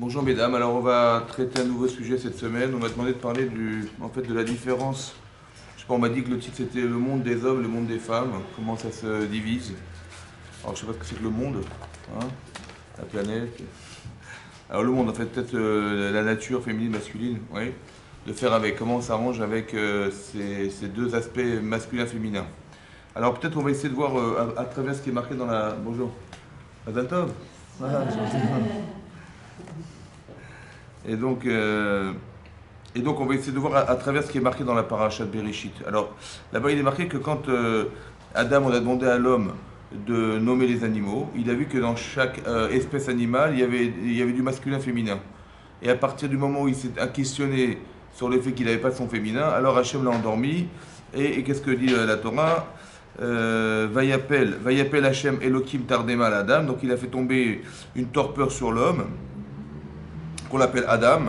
Bonjour mesdames, alors on va traiter un nouveau sujet cette semaine. On m'a demandé de parler de la différence. Je sais pas, on m'a dit que le titre c'était le monde des hommes, le monde des femmes, comment ça se divise. Alors je sais pas ce que c'est que le monde, hein, la planète. Alors le monde en fait peut-être la nature féminine, masculine, oui. De faire avec, comment on s'arrange avec ces deux aspects masculin-féminin. Alors peut-être on va essayer de voir à travers ce qui est marqué dans la... Bonjour. Mazal Tov. Ah, gentil. Et donc, euh, et donc, on va essayer de voir à travers ce qui est marqué dans la paracha de Bereshit. Alors, là-bas, il est marqué que quand Adam, on a demandé à l'homme de nommer les animaux, il a vu que dans chaque espèce animale, il y avait du masculin féminin. Et à partir du moment où il s'est questionné sur le fait qu'il n'avait pas son féminin, alors Hachem l'a endormi. Et qu'est-ce que dit la Torah Vayapel Hachem Elohim Tardema à Adam. Donc, il a fait tomber une torpeur sur l'homme qu'on l'appelle Adam,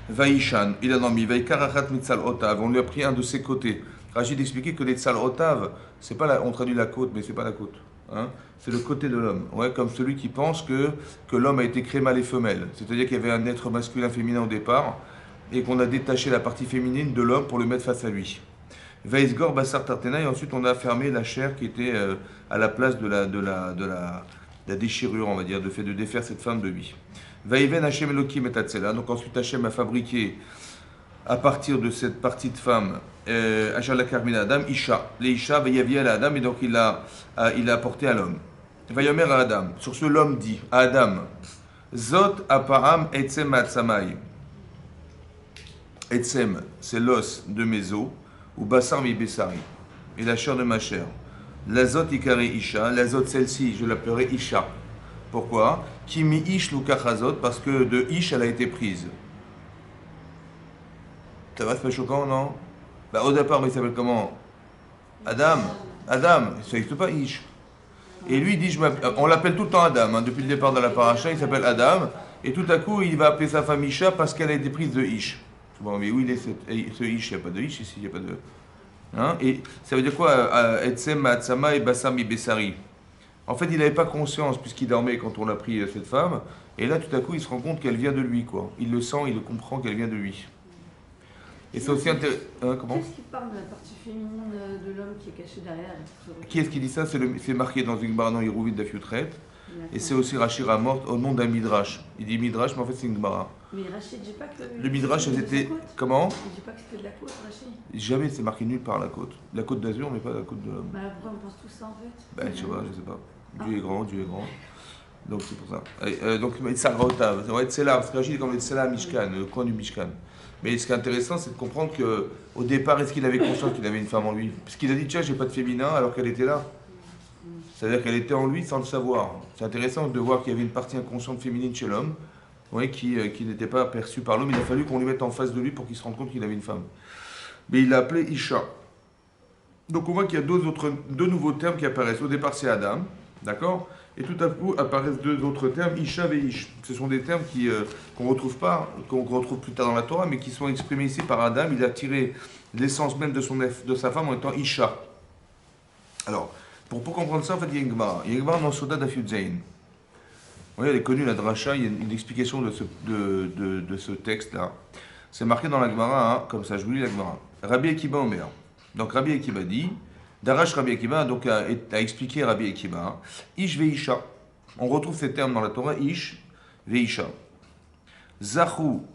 Vaishan, il a nommé Vaikarachat Mitzal Otav, on lui a pris un de ses côtés. Rachid expliquait que les Tzal Otav, c'est pas on traduit la côte, mais c'est pas la côte. Hein, c'est le côté de l'homme, ouais, comme celui qui pense que l'homme a été créé mâle et femelle. C'est-à-dire qu'il y avait un être masculin-féminin au départ, et qu'on a détaché la partie féminine de l'homme pour le mettre face à lui. Veisgor Bassar Tartena, et ensuite on a fermé la chair qui était à la place de la déchirure, on va dire, de fait de défaire cette femme de lui. Vaïven Hashem Elohim et Atzela. Donc ensuite Hashem a fabriqué à partir de cette partie de femme Hachal la Carmina Adam, Isha. Les Isha, Vayavi à Adam, et donc il a apporté à l'homme. Vayomer à Adam. Sur ce, l'homme dit à Adam Zot Apaham Etzem Atsamai. Etzem, c'est l'os de mes os, ou Bassar mi Bessari, et la chair de ma chair. L'azot Ikari Isha, l'azot celle-ci, je l'appellerai Isha. Pourquoi? Kimi ish lukachazot, parce que de ish elle a été prise. Ça va, c'est pas choquant, non? Bah, au départ, mais il s'appelle comment? Adam. Adam, ça n'existe pas ish. Et lui, il dit, on l'appelle tout le temps Adam, hein, depuis le départ de la paracha, il s'appelle Adam, et tout à coup, il va appeler sa femme Isha parce qu'elle a été prise de ish. Bon, mais où il est ce ish? Il n'y a pas de ish ici, il n'y a pas de. Hein? Et ça veut dire quoi? Etsem, Maatsama et Bassami Bessari. En fait, il n'avait pas conscience, puisqu'il dormait quand on a pris cette femme, et là, tout à coup, il se rend compte qu'elle vient de lui, quoi. Il le sent, il le comprend qu'elle vient de lui. Et c'est aussi intéressant. Comment? Qu'est-ce qui parle de la partie féminine de l'homme qui est cachée derrière? Qui est-ce qui dit ça? C'est marqué dans une Gemara dans Hérouvit d'Afiutret, et c'est aussi Rachid Ramort au nom d'un Midrash. Il dit Midrash, mais en fait, c'est une Gemara. Mais Rachid, je dis pas que. Le Midrash, c'était. Comment? Je dis pas que c'était de la côte, Rachid. Jamais c'est marqué nulle part la côte. La côte d'Azur, mais pas la côte de l'homme. Bah pourquoi on pense tout ça en fait? Ben, je sais pas, je sais pas. Dieu est grand, Dieu est grand. Donc c'est pour ça. Donc Metzal Rotav, ça va être Tsela, parce que Rachid est comme Tsela Mishkan, le coin du Mishkan. Mais ce qui est intéressant, c'est de comprendre qu'au départ, est-ce qu'il avait conscience qu'il avait une femme en lui? Puisqu'il a dit, tiens, j'ai pas de féminin, alors qu'elle était là. C'est-à-dire qu'elle était en lui sans le savoir. C'est intéressant de voir qu'il y avait une partie inconsciente féminine chez l'homme, oui, qui n'était pas perçue par l'homme. Il a fallu qu'on lui mette en face de lui pour qu'il se rende compte qu'il avait une femme. Mais il l'a appelé Isha. Donc on voit qu'il y a deux nouveaux termes qui apparaissent. Au départ, c'est Adam, d'accord? Et tout à coup apparaissent deux autres termes, Isha et Ish. Ce sont des termes qu'on retrouve pas, qu'on retrouve plus tard dans la Torah, mais qui sont exprimés ici par Adam. Il a tiré l'essence même de sa femme en étant Isha. Alors, pour comprendre ça, en fait, il y a une Gemara. Il y a une Gemara dans Soda d'Afyud Zayn. Vous voyez, elle est connue, la Dracha, il y a une explication de ce texte-là. C'est marqué dans la Gemara, hein, comme ça, je vous lis la Gemara. Rabbi Akiba Omer. Donc Rabbi Akiba dit, Darash Rabbi Akiba donc, a expliqué Rabbi Akiba, Ish veisha. On retrouve ces termes dans la Torah, Ish veisha. Zachou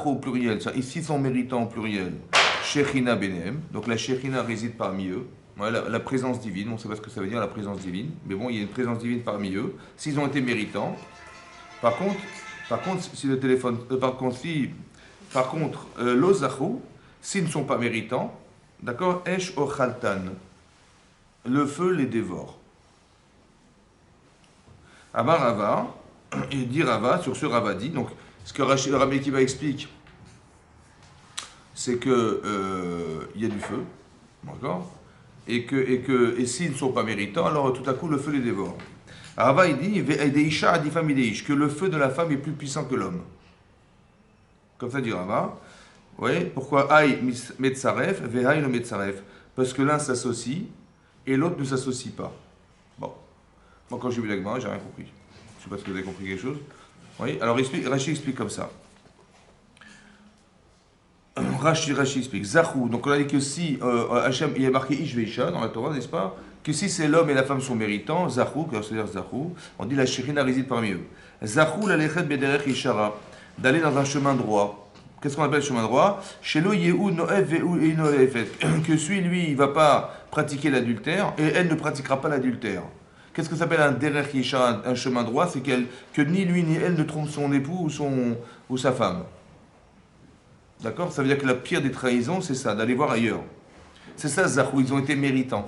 au pluriel, ici sont méritants au pluriel, Shechina benem, donc la Shechina réside parmi eux. Voilà, la présence divine, on ne sait pas ce que ça veut dire la présence divine, mais bon, il y a une présence divine parmi eux, s'ils ont été méritants. Par contre, si le téléphone, par contre, l'ozachou, s'ils ne sont pas méritants, d'accord, Esh o Khaltan, le feu les dévore. Amar Rava, et dit Rava, sur ce Rava dit, donc ce que Rabbi Akiva explique, c'est que il y a du feu, d'accord, et s'ils ne sont pas méritants, alors tout à coup le feu les dévore. Rava il dit, que le feu de la femme est plus puissant que l'homme. Comme ça dit Rava. Vous voyez, pourquoi Aïe Metzaref, Vehaï le Metzaref? Parce que l'un s'associe et l'autre ne s'associe pas. Bon. Moi, quand j'ai vu la Gemara, j'ai rien compris. Je ne sais pas si vous avez compris quelque chose. Oui, alors Rashi explique comme ça. Rashi explique. Zachou, donc on a dit que si Hachem, il est marqué Ish Veisha dans la Torah, n'est-ce pas? Que si c'est l'homme et la femme sont méritants, Zachou, c'est-à-dire Zachou, on dit la Shekhinah réside parmi eux. Zachou, la Lechet Bederech Ishara, d'aller dans un chemin droit. Qu'est-ce qu'on appelle chemin droit? Chez lo Yehu Noev Vehu Noefet. Que celui, lui, il ne va pas pratiquer l'adultère et elle ne pratiquera pas l'adultère. Qu'est-ce que ça s'appelle un Derech Yeshara, un chemin droit? C'est que ni lui ni elle ne trompe son époux ou sa femme. D'accord? Ça veut dire que la pire des trahisons, c'est ça, d'aller voir ailleurs. C'est ça, Zachou, ils ont été méritants.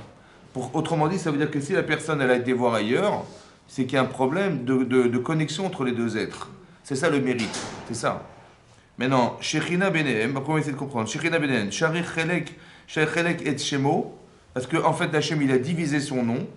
Autrement dit, ça veut dire que si la personne, elle a été voir ailleurs, c'est qu'il y a un problème de connexion entre les deux êtres. C'est ça le mérite, c'est ça. Maintenant, Shechina Benehem, on va essayer de comprendre. Shechina Benehem, Sharich Chelek et Shemo, parce qu'en fait, Hachem, il a divisé son nom.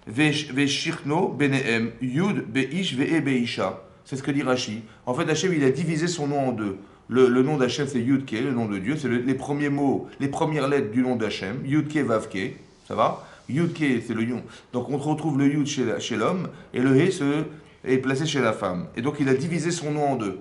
Veshirno Benehem, Yud Beish Ve Beisha. C'est ce que dit Rashi. En fait, Hachem, il a divisé son nom en deux. Le nom d'Hachem, c'est Yudke, le nom de Dieu. C'est les premiers mots, les premières lettres du nom d'Hachem. Yudke Vavke. Ça va? Yudke, c'est le Yud. Donc, on retrouve le Yud chez l'homme et le He est placé chez la femme. Et donc, il a divisé son nom en deux.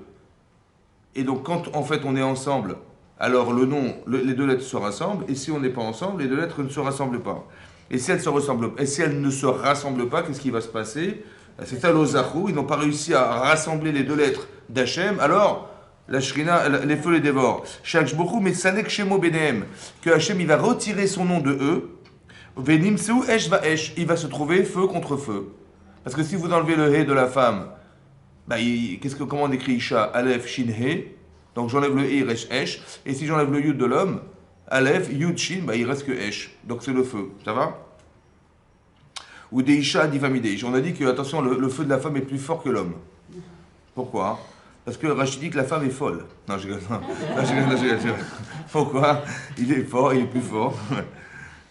Et donc, quand en fait on est ensemble, alors le nom, les deux lettres se rassemblent. Et si on n'est pas ensemble, les deux lettres ne se rassemblent pas. Et si elles ne se rassemblent pas, qu'est-ce qui va se passer? C'est ça l'Ozachou. Ils n'ont pas réussi à rassembler les deux lettres d'Hachem. Alors, la Shrina, les feux les dévorent. Chaque beaucoup, mais Salek Shemo Benehem, que Hachem il va retirer son nom de eux. Venimseu Esh va Esh, il va se trouver feu contre feu. Parce que si vous enlevez le He de la femme, bah, comment on écrit Isha? Aleph Shin He. Donc j'enlève le He, il reste Esh. Et si j'enlève le Yud de l'homme, Aleph Yud Shin, bah, il reste que Esh. Donc c'est le feu. Ça va? Ou des Isha Divamideish. On a dit que, attention, le feu de la femme est plus fort que l'homme. Pourquoi? Parce que Rachid dit que la femme est folle. Non, je rigole. Je rigole. Pourquoi? Il est fort, il est plus fort.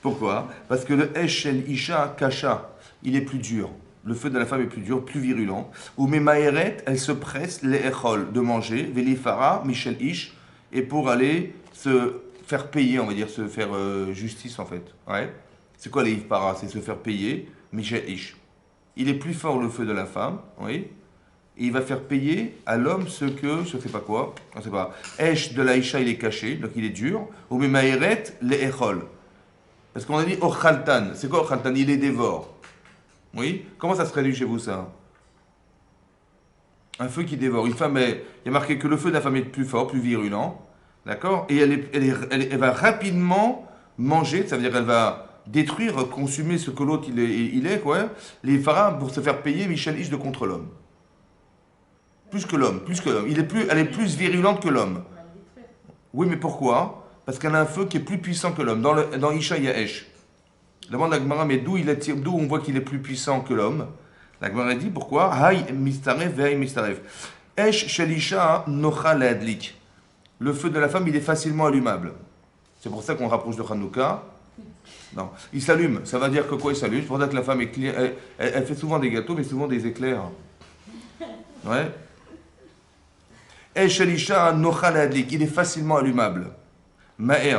Pourquoi? Parce que le Esh Shel Isha Kasha, il est plus dur. Le feu de la femme est plus dur, plus virulent. Ou Memaeret, elle se presse les echol de manger, Velifara, Michel Ish, et pour aller se faire payer, on va dire, se faire justice en fait. Ouais. C'est quoi les Ifara? C'est se faire payer, Michel Ish. Il est plus fort le feu de la femme, oui. Et il va faire payer à l'homme ce que, je ne sais pas quoi, on ne sait pas. Esh de l'Aïcha, il est caché, donc il est dur. Ou Memaeret, les echol. Parce qu'on a dit Ochaltan. C'est quoi Ochaltan? Il les dévore. Oui? Comment ça se traduit chez vous ça? Un feu qui dévore. Une femme, il y a marqué que le feu de la femme est plus fort, plus virulent. D'accord? Et elle va rapidement manger, ça veut dire qu'elle va détruire, consumer ce que l'autre il est, quoi. Les pharaons pour se faire payer Michel Ish de contre l'homme. Plus que l'homme. Elle est plus virulente que l'homme. Oui, mais pourquoi? Parce qu'elle a un feu qui est plus puissant que l'homme. Dans Isha, il y a Esh. Demande la Gemara, mais d'où on voit qu'il est plus puissant que l'homme? La Gemara dit pourquoi? Hay mistaref, ve'hay mistaref. Esh shel Isha nocha le'adlik. Le feu de la femme, il est facilement allumable. C'est pour ça qu'on rapproche de Hanouka. Non, il s'allume. Ça va dire que quoi il s'allume? C'est pour ça que la femme est elle fait souvent des gâteaux, mais souvent des éclairs. Ouais. Esh shel Isha nocha le'adlik. Il est facilement allumable. Ma'er,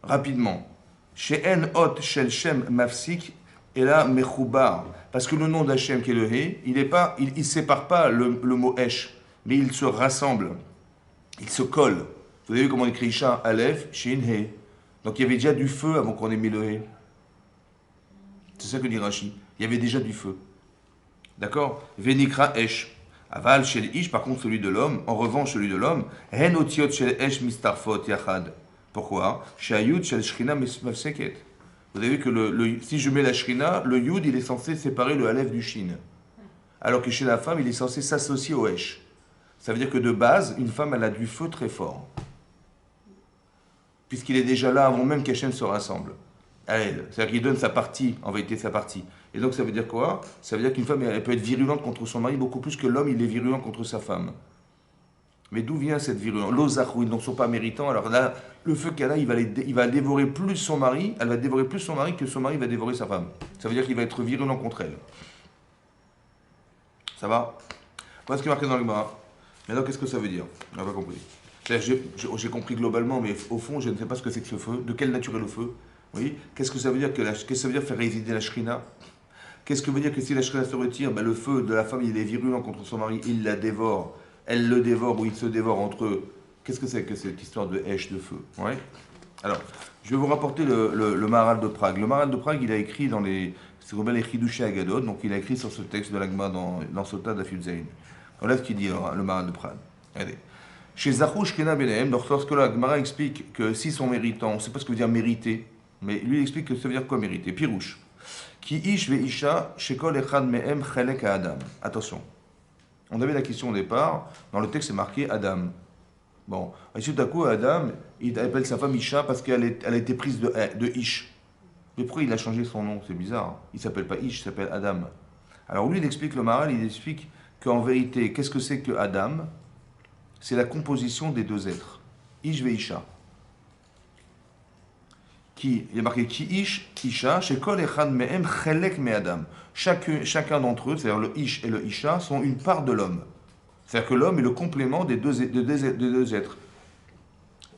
rapidement. Chez En Hot Shel Shem Mafsik et là Mechoubar. Parce que le nom d'Hachem qui est le He, il ne sépare pas le mot Esh, mais il se rassemble, il se colle. Vous avez vu comment on écrit Isha, Aleph, Shin, He. Donc il y avait déjà du feu avant qu'on ait mis le He. C'est ça que dit Rashi. Il y avait déjà du feu. D'accord? Venikra Esh. Aval Shel Ish, par contre celui de l'homme, en revanche celui de l'homme, Hen Otiot Shel Esh Mistarfot Yachad. Pourquoi? Shayud Shel Shrina Mafseket. Vous avez vu que si je mets la Shrina, le Yud il est censé séparer le Aleph du Shin. Alors que chez la femme, il est censé s'associer au Esh. Ça veut dire que de base, une femme elle a du feu très fort. Puisqu'il est déjà là avant même qu'Hachem se rassemble à elle. C'est-à-dire qu'il donne sa partie, en vérité sa partie. Et donc ça veut dire quoi? Ça veut dire qu'une femme elle peut être virulente contre son mari beaucoup plus que l'homme il est virulent contre sa femme. Mais d'où vient cette virulence? L'Ozachou, ils n'en sont pas méritants. Alors là, le feu qu'elle a, il va dévorer plus son mari, elle va dévorer plus son mari que son mari va dévorer sa femme. Ça veut dire qu'il va être virulent contre elle. Ça va? Voilà ce qui est marqué dans le Gemara. Maintenant, qu'est-ce que ça veut dire? On n'a pas compris. J'ai compris globalement, mais au fond, je ne sais pas ce que c'est que ce feu. De quelle nature est le feu? Oui. Qu'est-ce que ça veut dire qu'est-ce que ça veut dire faire résider la Shrina? Qu'est-ce que veut dire que si la shrina se retire, ben, le feu de la femme il est virulent contre son mari, il la dévore, elle le dévore ou il se dévore entre eux. Qu'est-ce que c'est que cette histoire de Hesh, de feu? Ouais. Alors, je vais vous rapporter le Maharal de Prague. Le Maharal de Prague, il a écrit dans ce qu'on appelle les Chidushé Agadot, donc il a écrit sur ce texte de l'Agma dans Sota d'Afud Zayin. Voilà ce qu'il dit, le Maharal de Prague. Regardez. Chez Zachou Shkena Benehem, lorsque la Gemara explique que s'ils sont méritants, on ne sait pas ce que veut dire mériter, mais lui il explique que ça veut dire quoi mériter. Pirouche. Ki ish ve isha shekol echad mehem chelek à Adam. Attention. On avait la question au départ, dans le texte c'est marqué Adam. Bon, et tout à coup Adam, il appelle sa femme Isha parce qu'elle a été prise de Ish. Mais pourquoi il a changé son nom? C'est bizarre. Il s'appelle pas Ish, il s'appelle Adam. Alors lui il explique le Maharal, il explique qu'en vérité, qu'est-ce que c'est que Adam? C'est la composition des deux êtres. Ish ve Isha. Il y a marqué Ki Ish, Isha, chez Kol Echad Mehem Chelek Me Adam. Chacun d'entre eux, c'est-à-dire le Ish et le Isha, sont une part de l'homme. C'est-à-dire que l'homme est le complément des deux êtres.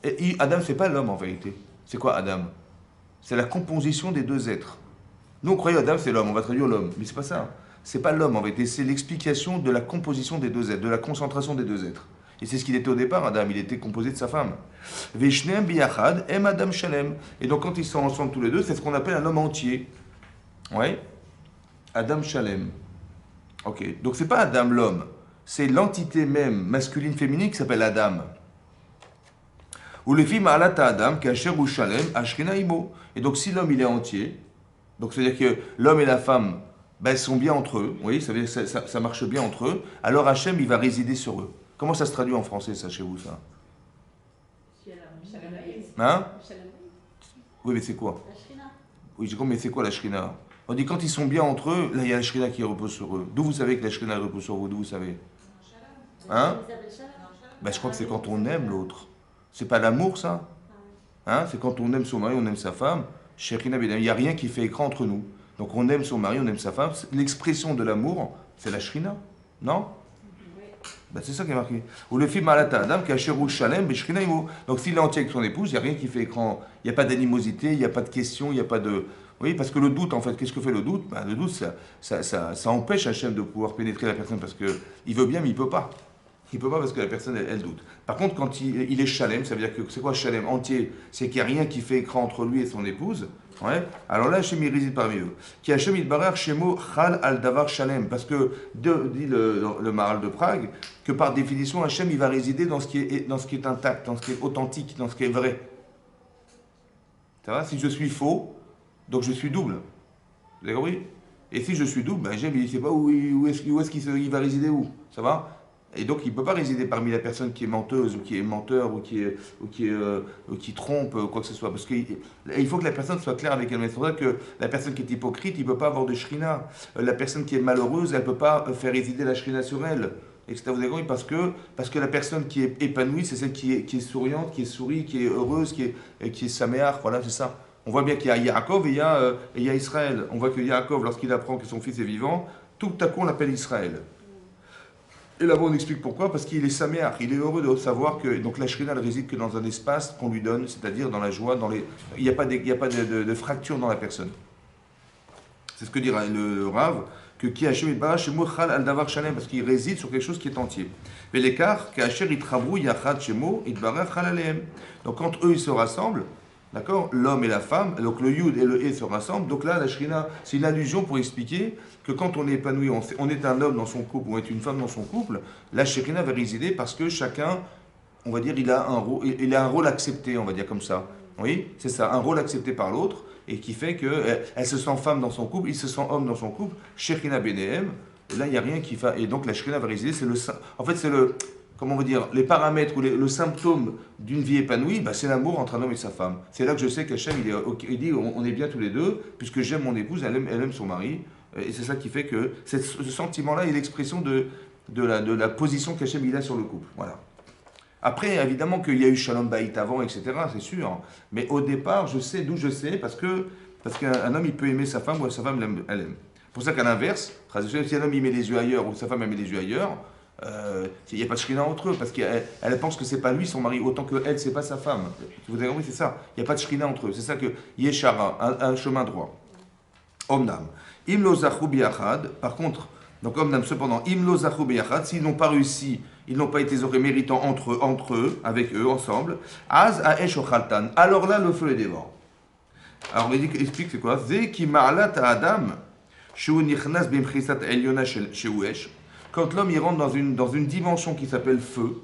Et Adam, c'est pas l'homme en vérité. C'est quoi Adam? C'est la composition des deux êtres. Nous, on croyait Adam, c'est l'homme, on va traduire l'homme. Mais c'est pas ça. C'est pas l'homme en vérité, c'est l'explication de la composition des deux êtres, de la concentration des deux êtres. Et c'est ce qu'il était au départ, Adam, il était composé de sa femme. Veshneem biyachad em Adam shalem. Et donc quand ils sont ensemble tous les deux, c'est ce qu'on appelle un homme entier. Ouais. Adam shalem. Ok. Donc c'est pas Adam l'homme, c'est l'entité même masculine-féminine qui s'appelle Adam. Ou le film alata Adam kasher ou shalem ashkena imo. Et donc si l'homme il est entier, donc c'est-à-dire que l'homme et la femme, ben, sont bien entre eux. Vous voyez, ça marche bien entre eux. Alors Hachem il va résider sur eux. Comment ça se traduit en français, ça, chez vous, ça? Hein? Oui, mais c'est quoi? Oui, j'ai compris, mais c'est quoi la shrina? On dit quand ils sont bien entre eux, là, il y a la shrina qui repose sur eux. D'où vous savez que la shrina repose sur vous? D'où vous savez? Hein? Ben, je crois que c'est quand on aime l'autre. C'est pas l'amour, ça? Hein? C'est quand on aime son mari, on aime sa femme. Shrina, il n'y a rien qui fait écran entre nous. Donc on aime son mari, on aime sa femme. L'expression de l'amour, c'est la shrina, non? Ben c'est ça qui est marqué. Ou le film Malata Adam, Kacherou Shalem, Beshkinaimo. Donc s'il est entier avec son épouse, il n'y a rien qui fait écran. Il n'y a pas d'animosité, il n'y a pas de question, il n'y a pas de. Oui, parce que le doute, en fait, qu'est-ce que fait le doute? Ben, le doute, ça empêche Hachem de pouvoir pénétrer la personne parce qu'il veut bien, mais il ne peut pas. Il ne peut pas parce que la personne, elle doute. Par contre, quand il est Shalem, ça veut dire que c'est quoi Shalem? Entier, c'est qu'il n'y a rien qui fait écran entre lui et son épouse. Ouais. Alors là, Hachem, il réside parmi eux. Qui Hachem, il barre Shemo Chal al Davar Shalem. Parce que, dit le Maharal de Prague, que par définition, Hachem, il va résider dans ce qui est intact, dans ce qui est authentique, dans ce qui est vrai. Ça va? Si je suis faux, donc je suis double. Vous avez compris? Et si je suis double, ben Hachem, il ne sait pas où est-ce qu'il va résider où. Ça va? Et donc, il ne peut pas résider parmi la personne qui est menteuse, ou qui est menteur, ou qui trompe, quoi que ce soit. Parce qu'il faut que la personne soit claire avec elle-même. C'est pour ça que la personne qui est hypocrite, il ne peut pas avoir de shrina. La personne qui est malheureuse, elle ne peut pas faire résider la shrina sur elle. Etc. Vous avez compris? Parce que la personne qui est épanouie, c'est celle qui est souriante, qui sourit, qui est heureuse, qui est saméar. Voilà, c'est ça. On voit bien qu'il y a Yaakov et il y a Israël. On voit que Yaakov, lorsqu'il apprend que son fils est vivant, tout à coup on l'appelle Israël. Et là-bas, on explique pourquoi, parce qu'il est saméach, il est heureux de savoir que donc la shrina, elle réside que dans un espace qu'on lui donne, c'est-à-dire dans la joie, il n'y a pas de fracture dans la personne. C'est ce que dit le Rav, que qui Hachem itbarach shemo chal al davar shalem, parce qu'il réside sur quelque chose qui est entier. Mais l'écart, qu'Hachem itrabru yachad shemo itbarach chal alehem. Donc quand eux ils se rassemblent, d'accord, l'homme et la femme, donc le yud et le he se rassemblent, donc là la shrina, c'est une allusion pour expliquer que quand on est épanoui, on est un homme dans son couple ou on est une femme dans son couple, la shrina va résider parce que chacun, on va dire, il a un rôle accepté, on va dire comme ça. Oui, c'est ça, un rôle accepté par l'autre et qui fait qu'elle se sent femme dans son couple, il se sent homme dans son couple, shrina benehem, et là il n'y a rien qui fait, et donc la shrina va résider, c'est comment on va dire, les paramètres ou le symptôme d'une vie épanouie, bah, c'est l'amour entre un homme et sa femme. C'est là que je sais qu'Hachem, il dit, on est bien tous les deux, puisque j'aime mon épouse, elle aime son mari. Et c'est ça qui fait que ce sentiment-là est l'expression de la position qu'Hachem il a sur le couple. Voilà. Après, évidemment qu'il y a eu Shalom Bayit avant, etc., c'est sûr. Mais au départ, je sais d'où je sais, parce qu'un homme, il peut aimer sa femme ou sa femme, elle aime. C'est pour ça qu'à l'inverse, si un homme, il met les yeux ailleurs ou sa femme, elle met les yeux ailleurs, il n'y a pas de shrina entre eux, parce qu'elle pense que c'est pas lui son mari, autant que elle, c'est pas sa femme. Vous avez compris, c'est ça. Il n'y a pas de shrina entre eux. C'est ça que Yeshara, un chemin droit. Omnam. Im lo zachu biachad. Par contre, donc Omnam, cependant, im lo zachu biachad, s'ils n'ont pas réussi, ils n'ont pas été méritants entre eux, avec eux, ensemble, az aesh ochaltan. Alors là, le feu les dévore. Alors on explique c'est quoi? Ze ki ma'alat adam, shu nichnas bimchisat elyona sheu esh. Quand l'homme il rentre dans une dimension qui s'appelle feu,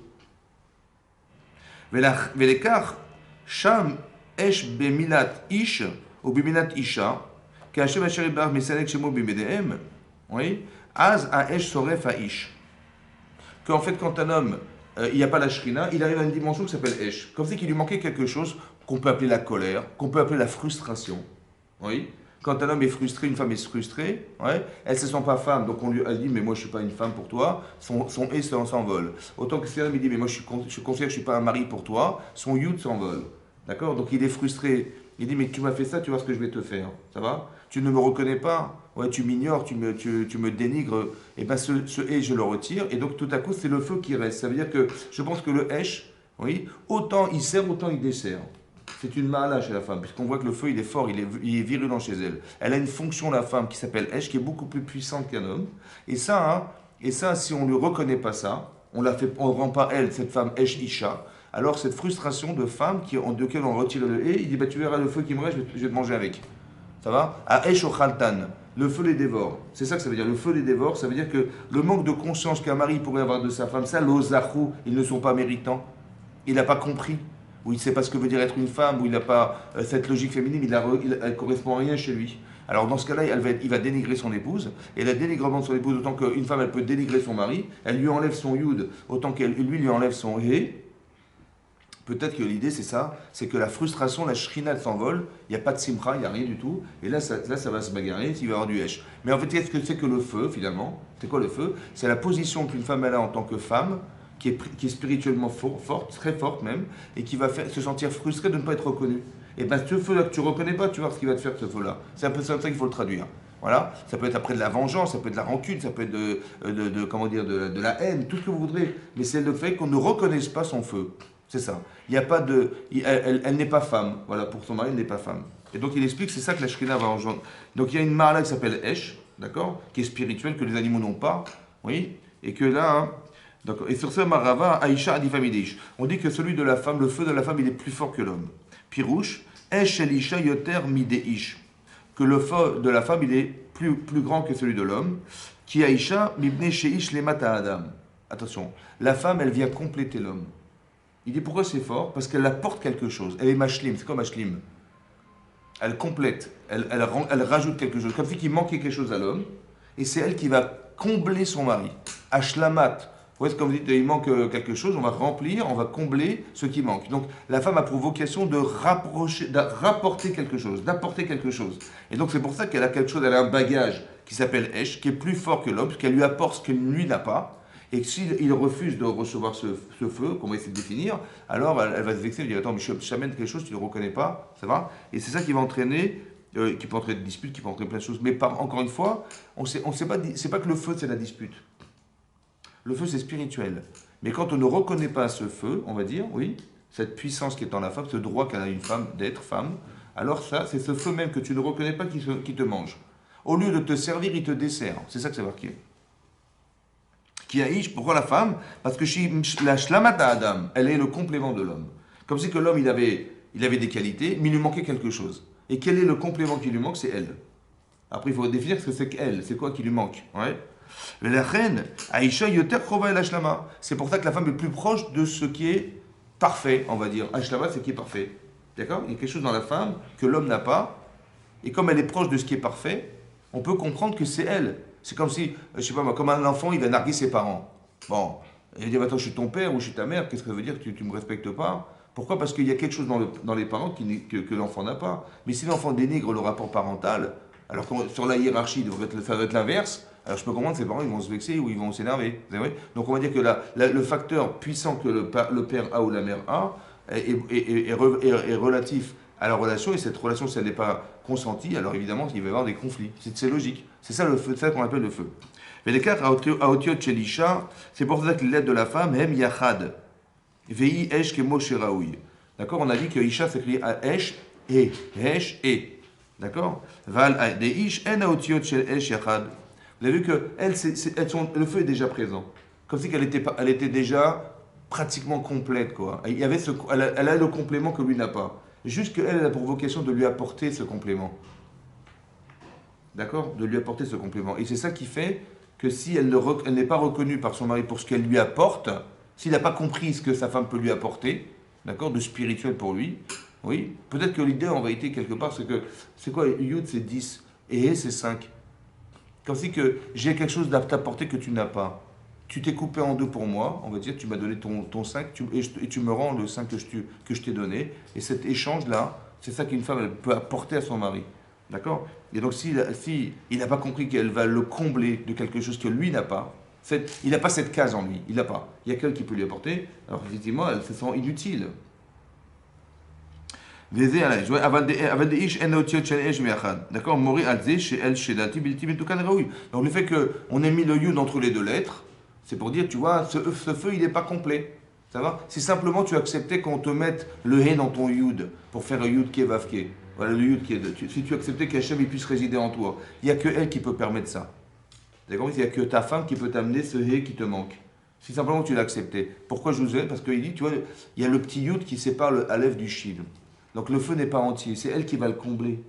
velekach sham esh bemilat ish ou bemilat isha, qu'Hashem asher yitbarach mesalek shemo bimedehem, oui, az aesh soref ish. Qu'en fait quand un homme il n'y a pas la shrina, il arrive à une dimension qui s'appelle esh. Comme si qu'il lui manquait quelque chose qu'on peut appeler la colère, qu'on peut appeler la frustration. Oui. Quand un homme est frustré, une femme est frustrée, ouais, elle ne se sent pas femme, donc elle dit mais moi je ne suis pas une femme pour toi, son et s'envole. Autant que si un homme dit mais moi je considère que je ne suis pas un mari pour toi, son yud s'envole. D'accord? Donc il est frustré, il dit mais tu m'as fait ça, tu vois ce que je vais te faire, ça va? Tu ne me reconnais pas, ouais, tu m'ignores, tu me dénigres, et bien ce et je le retire, et donc tout à coup c'est le feu qui reste. Ça veut dire que je pense que le esh, oui, autant il sert, autant il dessert. C'est une ma'ala chez la femme, puisqu'on voit que le feu, il est fort, il est virulent chez elle. Elle a une fonction, la femme, qui s'appelle Esh, qui est beaucoup plus puissante qu'un homme. Et ça, si on ne lui reconnaît pas ça, on ne rend pas elle, cette femme Esh Isha, alors cette frustration de femme de laquelle on retire le et, il dit, bah, tu verras le feu qui me reste, je vais te manger avec. Ça va? À Esh Ochaltan, le feu les dévore. C'est ça que ça veut dire, le feu les dévore, ça veut dire que le manque de conscience qu'un mari pourrait avoir de sa femme, ça, l'ozachou, ils ne sont pas méritants. Il n'a pas compris. Où il ne sait pas ce que veut dire être une femme, où il n'a pas cette logique féminine, elle ne correspond à rien chez lui. Alors dans ce cas-là, il va dénigrer son épouse, et le dénigrement de son épouse, autant qu'une femme, elle peut dénigrer son mari, elle lui enlève son yud, autant qu'elle lui enlève son hé. Peut-être que l'idée c'est ça, c'est que la frustration, la shrina, elle s'envole, il n'y a pas de simcha, il n'y a rien du tout, et là ça va se bagarrer, il va y avoir du hesh. Mais en fait, qu'est-ce que c'est que le feu finalement? C'est quoi le feu? C'est la position qu'une femme elle a en tant que femme, qui est spirituellement forte, très forte même, et qui va se sentir frustrée de ne pas être reconnue. Et bien ce feu-là que tu ne reconnais pas, tu vois ce qu'il va te faire ce feu-là. C'est un peu ça qu'il faut le traduire. Voilà, ça peut être après de la vengeance, ça peut être de la rancune, ça peut être de la haine, tout ce que vous voudrez. Mais c'est le fait qu'on ne reconnaisse pas son feu. C'est ça. Il n'y a pas de, elle n'est pas femme. Voilà, pour son mari, elle n'est pas femme. Et donc il explique, c'est ça que la Shrina va engendrer. Donc il y a une marla qui s'appelle Esh, d'accord, qui est spirituelle, que les animaux n'ont pas. Oui, et que là. Hein, et sur ce, Marava, Aïcha Adifamidish. On dit que celui de la femme, le feu de la femme, il est plus fort que l'homme. Pirouche, Esh Elisha Yoter Mideish. Que le feu de la femme, il est plus grand que celui de l'homme. Qui Aïcha Mibne Sheish Lemata Adam. Attention, la femme, elle vient compléter l'homme. Il dit pourquoi c'est fort? Parce qu'elle apporte quelque chose. Elle est mashlim. C'est quoi mashlim? Elle complète. Elle rajoute quelque chose. Comme si il manquait quelque chose à l'homme. Et c'est elle qui va combler son mari. Ashlamat. Vous voyez, comme vous dites, il manque quelque chose, on va remplir, on va combler ce qui manque. Donc la femme a pour vocation de rapporter quelque chose, d'apporter quelque chose. Et donc c'est pour ça qu'elle a quelque chose, elle a un bagage qui s'appelle Esh, qui est plus fort que l'homme, parce qu'elle lui apporte ce que lui n'a pas. Et que s'il refuse de recevoir ce feu, qu'on va essayer de définir, alors elle va se vexer, elle va dire attends, mais je t'amène quelque chose, tu ne le reconnais pas, ça va? Et c'est ça qui va entraîner, qui peut entraîner des disputes, qui peut entraîner plein de choses. Mais encore une fois, on sait pas, c'est pas que le feu c'est la dispute. Le feu, c'est spirituel. Mais quand on ne reconnaît pas ce feu, on va dire, oui, cette puissance qui est en la femme, ce droit qu'a une femme d'être femme, alors ça, c'est ce feu même que tu ne reconnais pas qui te mange. Au lieu de te servir, il te dessert. C'est ça que c'est marqué. Qui haïche, pourquoi la femme? Parce que la shlamata Adam, elle est le complément de l'homme. Comme si que l'homme, il avait des qualités, mais il lui manquait quelque chose. Et quel est le complément qui lui manque? C'est elle. Après, il faut définir ce que c'est qu'elle. C'est quoi qui lui manque? Ouais. C'est pour ça que la femme est plus proche de ce qui est parfait, on va dire. Ashlama, c'est qui est parfait. D'accord? Il y a quelque chose dans la femme que l'homme n'a pas. Et comme elle est proche de ce qui est parfait, on peut comprendre que c'est elle. C'est comme si, je sais pas moi, comme un enfant, il va narguer ses parents. Bon, il va dire, attends, je suis ton père ou je suis ta mère, qu'est-ce que ça veut dire que tu ne me respectes pas? Pourquoi? Parce qu'il y a quelque chose dans les parents que l'enfant n'a pas. Mais si l'enfant dénigre le rapport parental, alors que sur la hiérarchie, ça doit être l'inverse. Alors je peux comprendre que ses parents ils vont se vexer ou ils vont s'énerver. Donc on va dire que le facteur puissant que le père a ou la mère a est relatif à la relation, et cette relation, si elle n'est pas consentie, alors évidemment il va y avoir des conflits. C'est logique. C'est ça le feu, c'est ça qu'on appelle le feu. Mais les quatre aotiot chelisha, c'est pour ça que les lettres de la femme, hem yachad, vei esh kemo sheraoui. D'accord? On a dit que Isha s'écrit à esh et. D'accord? Val des ish en aotiot shel esh yachad. Vous avez vu que le feu est déjà présent. Comme si elle était déjà pratiquement complète, quoi. Il y avait elle a le complément que lui n'a pas. Juste qu'elle a pour vocation de lui apporter ce complément. D'accord? De lui apporter ce complément. Et c'est ça qui fait que si elle n'est pas reconnue par son mari pour ce qu'elle lui apporte, s'il n'a pas compris ce que sa femme peut lui apporter, d'accord, de spirituel pour lui, oui, peut-être que l'idée en vérité quelque part, c'est quoi? Yud c'est 10 et He c'est 5. Comme si que j'ai quelque chose à t'apporter que tu n'as pas. Tu t'es coupé en deux pour moi, on va dire, tu m'as donné ton 5 et tu me rends le 5 que je t'ai donné. Et cet échange-là, c'est ça qu'une femme elle peut apporter à son mari. D'accord? Et donc, si il n'a pas compris qu'elle va le combler de quelque chose que lui n'a pas, il n'a pas cette case en lui, il n'a pas. Il y a quelqu'un qui peut lui apporter, alors effectivement, elle se sent inutile. D'accord? Mori alze chez elle, chez la tibilti betukan raoui. Donc, le fait qu'on ait mis le yud entre les deux lettres, c'est pour dire, tu vois, ce feu, il n'est pas complet. Ça va? Si simplement tu acceptais qu'on te mette le hé dans ton yud pour faire un yud qui est vavke. Voilà le yud qui est. Si tu acceptais qu'Hachem puisse résider en toi, il n'y a que elle qui peut permettre ça. D'accord? Il n'y a que ta femme qui peut t'amener ce hé qui te manque. Si simplement tu l'acceptais. Pourquoi je vous ai? Parce qu'il dit, tu vois, il y a le petit yud qui sépare le aleph du shin. Donc le feu n'est pas entier, c'est elle qui va le combler.